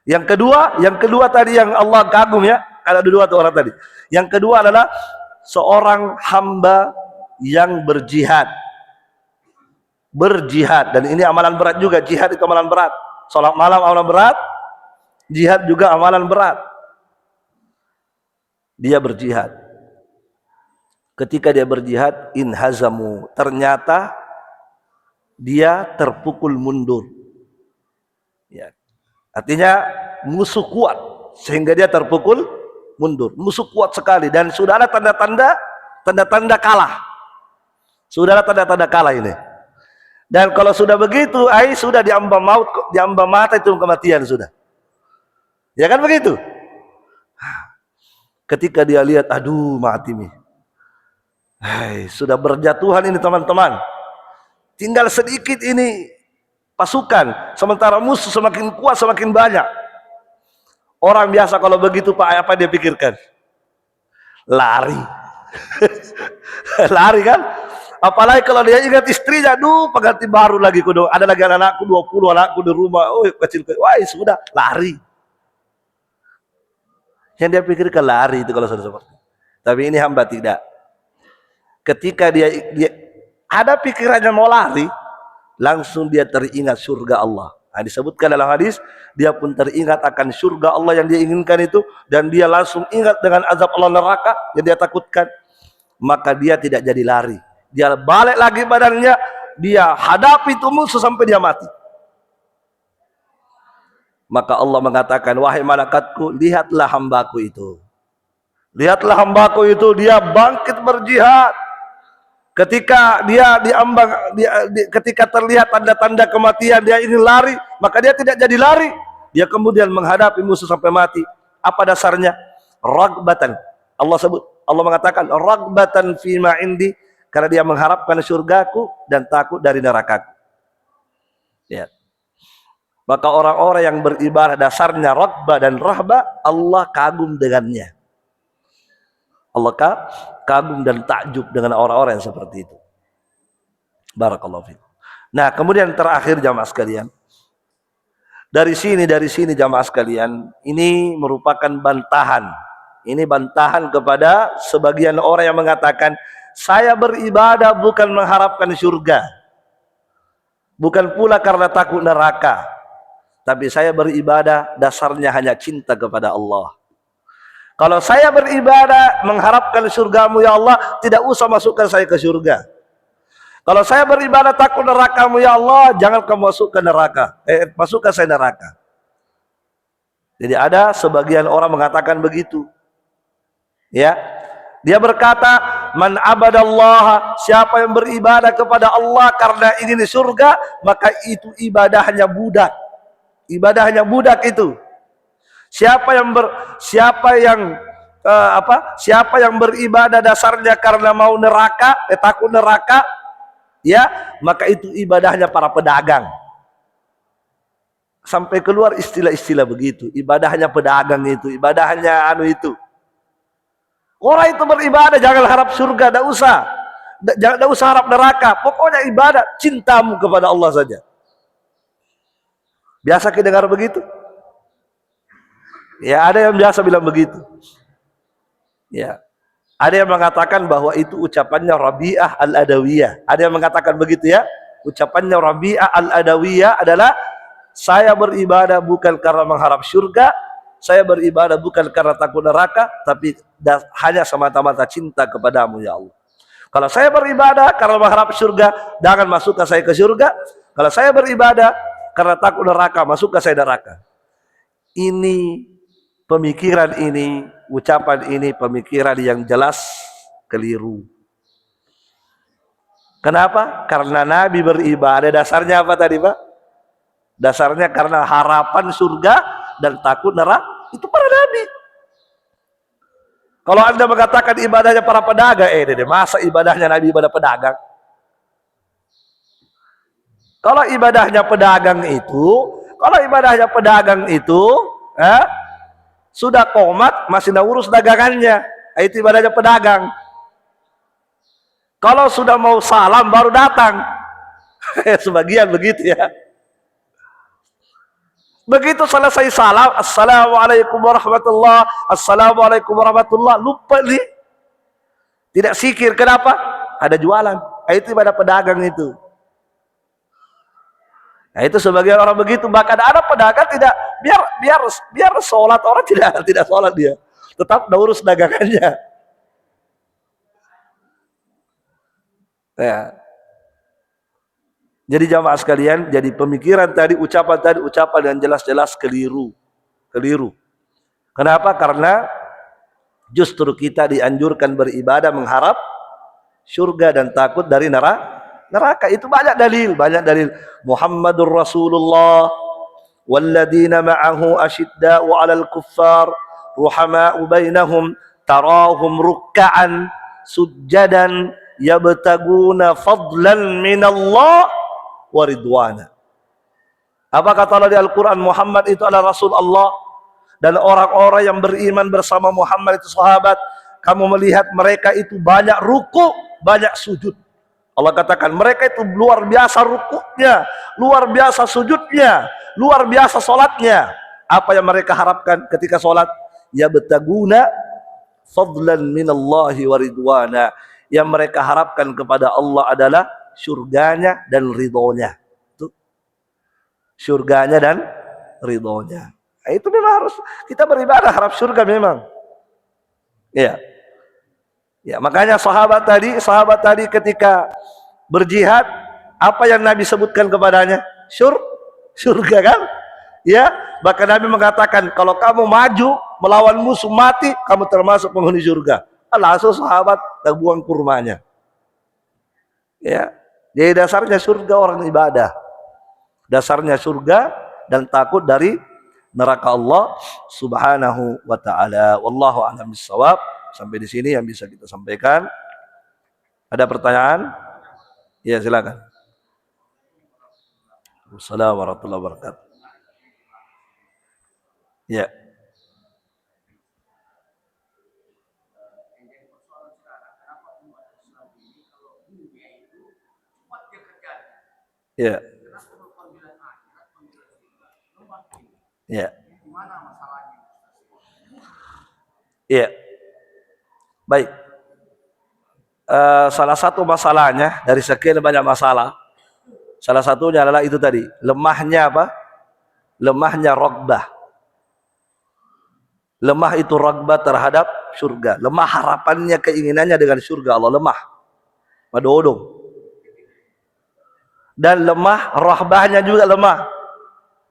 Yang kedua tadi yang Allah kagum, ya, ada dua orang tadi. Yang kedua adalah seorang hamba yang berjihad, dan ini amalan berat juga. Jihad itu amalan berat. Salat malam amalan berat, jihad juga amalan berat. Dia berjihad. Ketika dia berjihad, inhazamu, ternyata dia terpukul mundur. Ya. Artinya musuh kuat sehingga dia terpukul mundur. Musuh kuat sekali, dan sudah ada tanda-tanda kalah. Sudah ada tanda-tanda kalah ini. Dan kalau sudah begitu, sudah diambang mata itu kematian sudah. Ya kan begitu? Ketika dia lihat, aduh mati nih. Sudah berjatuhan ini teman-teman. Tinggal sedikit ini pasukan, sementara musuh semakin kuat, semakin banyak. Orang biasa kalau begitu Pak, apa dia pikirkan? Lari. Lari kan? Apalagi kalau dia ingat istrinya, aduh pengganti baru lagi, ada lagi anakku 20 anakku di rumah, kecil, wah sudah lari. Yang dia pikirkan lari itu kalau sudah seperti. Tapi ini hamba tidak. Ketika dia ada pikirannya mau lari, langsung dia teringat surga Allah. Nah, disebutkan dalam hadis, dia pun teringat akan surga Allah yang dia inginkan itu, dan dia langsung ingat dengan azab Allah neraka yang dia takutkan. Maka dia tidak jadi lari. Dia balik lagi badannya, dia hadapi itu musuh sampai dia mati. Maka Allah mengatakan, wahai malaikatku, lihatlah hambaku itu. Lihatlah hambaku itu, dia bangkit berjihad. Ketika ketika terlihat tanda-tanda kematian, dia ingin lari, maka dia tidak jadi lari. Dia kemudian menghadapi musuh sampai mati. Apa dasarnya? Ragbatan. Allah mengatakan ragbatan fima indi, karena dia mengharapkan surgaku dan takut dari nerakaku. Ya. Maka orang-orang yang beribadah dasarnya ragbah dan rahbah, Allah kagum dengannya. Allah kagum dan takjub dengan orang-orang yang seperti itu. Barakallahu fiikum. Nah, kemudian terakhir jamaah sekalian. Dari sini jamaah sekalian, ini merupakan bantahan. Ini bantahan kepada sebagian orang yang mengatakan, saya beribadah bukan mengharapkan surga, bukan pula karena takut neraka, tapi saya beribadah dasarnya hanya cinta kepada Allah. Kalau saya beribadah mengharapkan surgamu ya Allah, tidak usah masukkan saya ke surga. Kalau saya beribadah takut nerakamu ya Allah, jangan kamu masukkan neraka. Masukkan saya neraka. Jadi ada sebagian orang mengatakan begitu. Ya, dia berkata, man abadallah, siapa yang beribadah kepada Allah karena ingin di surga, maka itu ibadahnya budak. Ibadahnya budak itu. Siapa yang beribadah dasarnya karena mau neraka, takut neraka, ya, maka itu ibadahnya para pedagang. Sampai keluar istilah-istilah begitu, ibadahnya pedagang itu, ibadahnya itu. Orang itu beribadah jangan harap surga, jangan usah harap neraka. Pokoknya ibadah cintamu kepada Allah saja. Biasa kita dengar begitu? Ya, ada yang biasa bilang begitu. Ya. Ada yang mengatakan bahwa itu ucapannya Rabi'ah Al-Adawiyah. Ada yang mengatakan begitu ya. Ucapannya Rabi'ah Al-Adawiyah adalah saya beribadah bukan karena mengharap surga, saya beribadah bukan karena takut neraka, tapi hanya semata-mata cinta kepadamu ya Allah. Kalau saya beribadah karena mengharap surga, jangan masukkan saya ke surga. Kalau saya beribadah karena takut neraka, masukkan saya neraka. Ini pemikiran ini, ucapan ini pemikiran yang jelas keliru. Kenapa? Karena Nabi beribadah dasarnya apa tadi Pak? Dasarnya karena harapan surga dan takut neraka. Itu para Nabi. Kalau Anda mengatakan ibadahnya para pedagang, masa ibadahnya Nabi ibadah pedagang? Kalau ibadahnya pedagang itu, sudah komat masih urus dagangannya, itu ibadahnya pedagang. Kalau sudah mau salam baru datang, sebagian begitu ya. Begitu selesai salam, assalamualaikum warahmatullah, assalamualaikum warahmatullah, lupa nih, tidak zikir. Kenapa? Ada jualan. Itu ibadah pedagang itu. Nah, itu sebagian orang begitu. Bahkan ada pedagang tidak biar sholat orang tidak sholat dia, tetap urus dagangannya. Ya. Jadi jamaah sekalian, jadi pemikiran tadi, ucapan yang jelas-jelas keliru. Kenapa? Karena justru kita dianjurkan beribadah mengharap surga dan takut dari neraka. Itu banyak dalil. Muhammadur Rasulullah walladzina ma'ahu asyidda'u 'alal kuffar ruhama'u bainahum tarahum ruk'an sujjadan yabtaguna fadlan minallah wa ridwana. Apa kata Allah di Al-Quran? Muhammad itu adalah Rasul Allah, dan orang-orang yang beriman bersama Muhammad itu sahabat. Kamu melihat mereka itu banyak ruku, banyak sujud. Allah katakan mereka itu luar biasa rukuknya, luar biasa sujudnya, luar biasa solatnya. Apa yang mereka harapkan ketika solat? Yabtaguna fadlan minallahi wa ridwana. Yang mereka harapkan kepada Allah adalah surganya dan ridhonya. Itu surganya dan ridhonya. Nah, itu memang harus kita beribadah harap surga memang. Ya. Ya, makanya sahabat tadi ketika berjihad, apa yang Nabi sebutkan kepadanya? Surga kan? Ya, bahkan Nabi mengatakan kalau kamu maju melawan musuh mati, kamu termasuk penghuni surga. Langsung sahabat buang kurmanya. Ya. Jadi dasarnya surga orang ibadah. Dasarnya surga dan takut dari neraka Allah Subhanahu wa taala. Wallahu a'lam bissawab. Sampai di sini yang bisa kita sampaikan. Ada pertanyaan? Ya, silakan. Wassalamualaikum warahmatullahi wabarakatuh. Ya. Ya. Ya. Ya. Baik. Salah satu masalahnya dari sekian banyak masalah, salah satunya adalah itu tadi, lemahnya apa? Lemahnya raghbah. Lemah itu raghbah terhadap surga. Lemah harapannya, keinginannya dengan surga Allah, lemah. Madodong. Dan lemah rahbahnya juga lemah.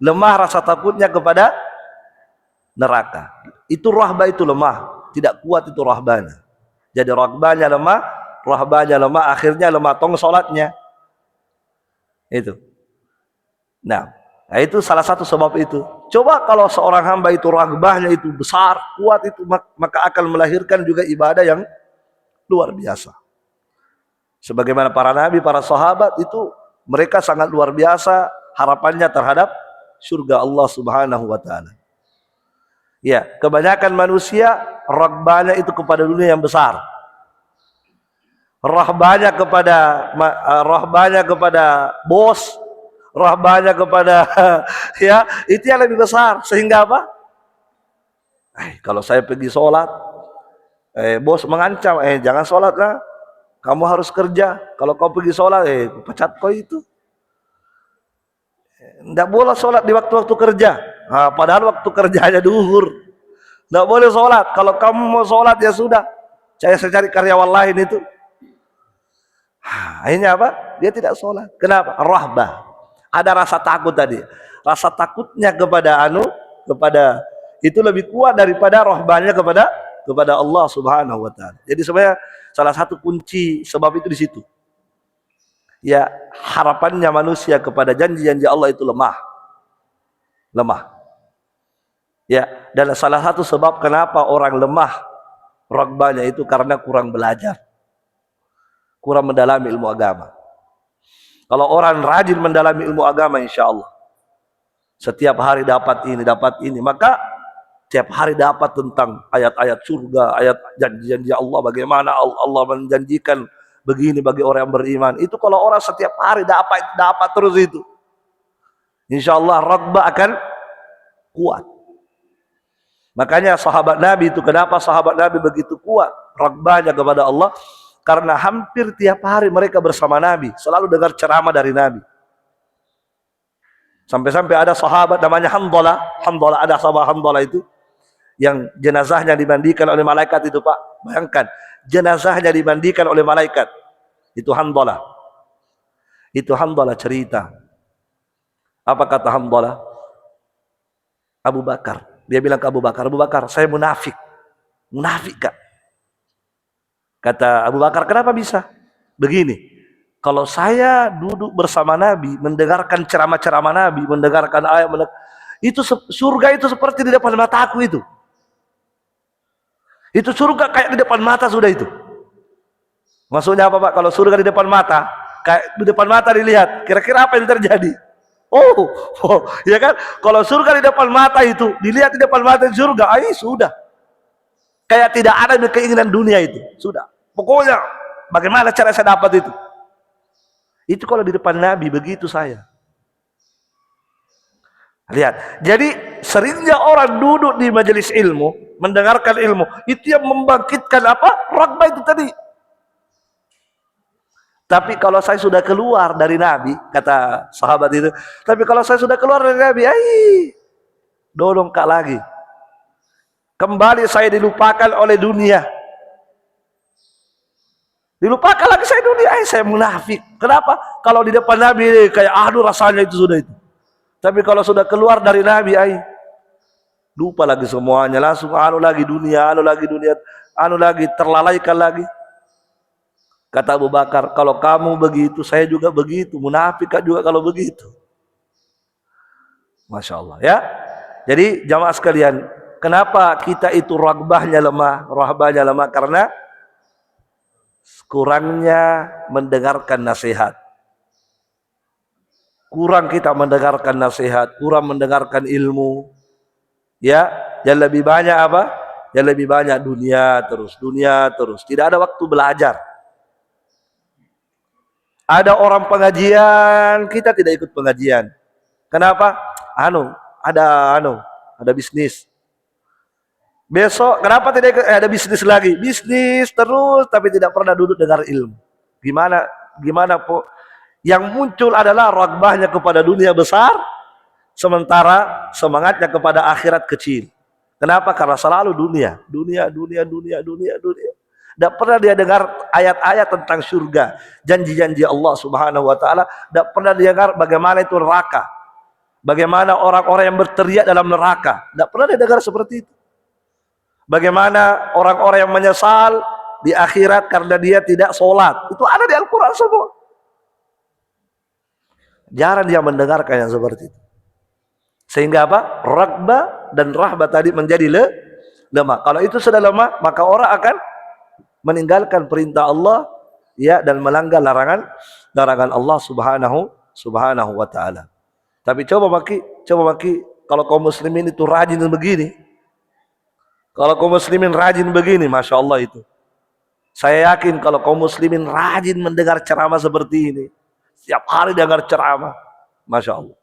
Lemah rasa takutnya kepada neraka. Itu rahbah itu lemah, tidak kuat itu rahbahnya. Jadi rahbahnya lemah, rahbahnya lemah, akhirnya lemah tong salatnya. Itu. Nah, itu salah satu sebab itu. Coba kalau seorang hamba itu ragbahnya itu besar, kuat itu, maka akan melahirkan juga ibadah yang luar biasa. Sebagaimana para nabi, para sahabat itu mereka sangat luar biasa harapannya terhadap surga Allah Subhanahu wa taala. Ya, kebanyakan manusia ragbahnya itu kepada dunia yang besar. Rahbahnya kepada bos, rahbahnya kepada ya, itu yang lebih besar. Sehingga apa? Kalau saya pergi sholat, bos mengancam, jangan sholat lah, kamu harus kerja. Kalau kau pergi sholat, pecat kau itu. Tidak boleh sholat di waktu-waktu kerja. Nah, padahal waktu kerjanya duhur. Tidak boleh sholat. Kalau kamu mau sholat ya sudah, saya cari karyawan lain itu. Akhirnya apa? Dia tidak sholat. Kenapa? Rahbah. Ada rasa takut tadi. Rasa takutnya kepada itu lebih kuat daripada rahbahnya kepada Allah Subhanahu wa taala. Jadi sebenarnya salah satu kunci sebab itu di situ. Ya, harapannya manusia kepada janji-janji Allah itu lemah. Ya, dan salah satu sebab kenapa orang lemah rahbahnya itu karena kurang belajar. Kurang mendalami ilmu agama. Kalau orang rajin mendalami ilmu agama, insya Allah setiap hari dapat ini, maka setiap hari dapat tentang ayat-ayat surga, ayat janji-janji Allah, bagaimana Allah menjanjikan begini bagi orang yang beriman. Itu kalau orang setiap hari dapat terus itu, insya Allah raghbah akan kuat. Makanya sahabat Nabi itu, kenapa sahabat Nabi begitu kuat raghbahnya kepada Allah? Karena hampir tiap hari mereka bersama Nabi, selalu dengar ceramah dari Nabi. Sampai-sampai ada sahabat namanya Handalah, ada sahabat Handalah itu yang jenazahnya dimandikan oleh malaikat itu, Pak. Bayangkan, jenazahnya dimandikan oleh malaikat. Itu Handalah. Itu Handalah cerita. Apa kata Handalah? Abu Bakar. Dia bilang ke Abu Bakar, saya munafik. Munafik, Kak. Kata Abu Bakar, kenapa bisa? Begini, kalau saya duduk bersama Nabi, mendengarkan ceramah-ceramah Nabi, mendengarkan ayat, itu surga itu seperti di depan mataku itu. Itu surga kayak di depan mata sudah itu. Maksudnya apa, Pak? Kalau surga di depan mata, kayak di depan mata dilihat, kira-kira apa yang terjadi? Oh, ya kan? Kalau surga di depan mata itu, dilihat di depan mata surga, sudah. Kayak tidak ada keinginan dunia itu, sudah. Pokoknya bagaimana cara saya dapat itu? Itu kalau di depan Nabi begitu saya. Lihat, jadi seringnya orang duduk di majelis ilmu, mendengarkan ilmu, itu yang membangkitkan apa? Raghbah itu tadi. Tapi kalau saya sudah keluar dari Nabi, kata sahabat itu, tapi kalau saya sudah keluar dari Nabi, dorong Kak lagi. Kembali saya dilupakan oleh dunia. Dilupakan lagi saya dunia, saya munafik. Kenapa? Kalau di depan Nabi kayak rasanya itu sudah itu. Tapi kalau sudah keluar dari Nabi, lupa lagi semuanya, langsung lagi dunia, terlalaikan lagi. Kata Abu Bakar, kalau kamu begitu, saya juga begitu. Munafik juga kalau begitu. Masya Allah ya. Jadi jamaah sekalian, kenapa kita itu rahbahnya lemah? Karena kurangnya mendengarkan nasihat. Kurang kita mendengarkan nasihat, kurang mendengarkan ilmu. Ya, yang lebih banyak apa? Yang lebih banyak dunia terus. Tidak ada waktu belajar. Ada orang pengajian, kita tidak ikut pengajian. Kenapa? Ada bisnis. Besok kenapa tidak ada bisnis lagi? Bisnis terus tapi tidak pernah duduk dengar ilmu. Gimana po? Yang muncul adalah raghbahnya kepada dunia besar, sementara semangatnya kepada akhirat kecil. Kenapa? Karena selalu dunia. Tidak pernah dia dengar ayat-ayat tentang surga, janji-janji Allah Subhanahu wa taala, tidak pernah dia dengar bagaimana itu neraka. Bagaimana orang-orang yang berteriak dalam neraka, tidak pernah dia dengar seperti itu. Bagaimana orang-orang yang menyesal di akhirat karena dia tidak sholat, itu ada di Al-Quran semua. Jarang dia mendengarkan yang seperti itu. Sehingga apa? Raghbah dan rahbah tadi menjadi lemah. Kalau itu sudah lemah, maka orang akan meninggalkan perintah Allah ya dan melanggar larangan Allah subhanahu wa taala. Tapi coba maki kalau kaum muslimin itu rajin begini. Kalau kaum muslimin rajin begini, Masya Allah itu. Saya yakin kalau kaum muslimin rajin mendengar ceramah seperti ini, setiap hari dengar ceramah, Masya Allah.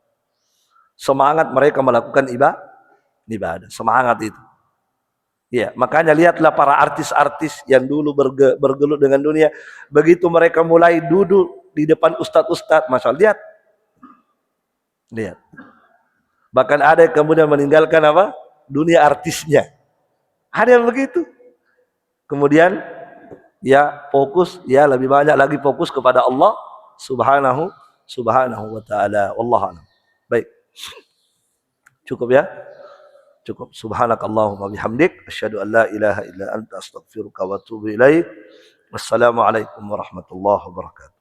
Semangat mereka melakukan ibadah. Semangat itu. Ya, makanya lihatlah para artis-artis yang dulu bergelut dengan dunia. Begitu mereka mulai duduk di depan ustadz-ustadz, Masya Allah, lihat. Bahkan ada yang kemudian meninggalkan apa? Dunia artisnya. Ada yang begitu. Kemudian ya fokus, ya lebih banyak lagi fokus kepada Allah subhanahu wa ta'ala. Wallahu a'lam. Baik. Cukup ya? Cukup. Subhanakallahumma bihamdik asyhadu an la ilaha illa anta astaghfiruka wa atubu ilaik. Wassalamualaikum warahmatullahi wabarakatuh.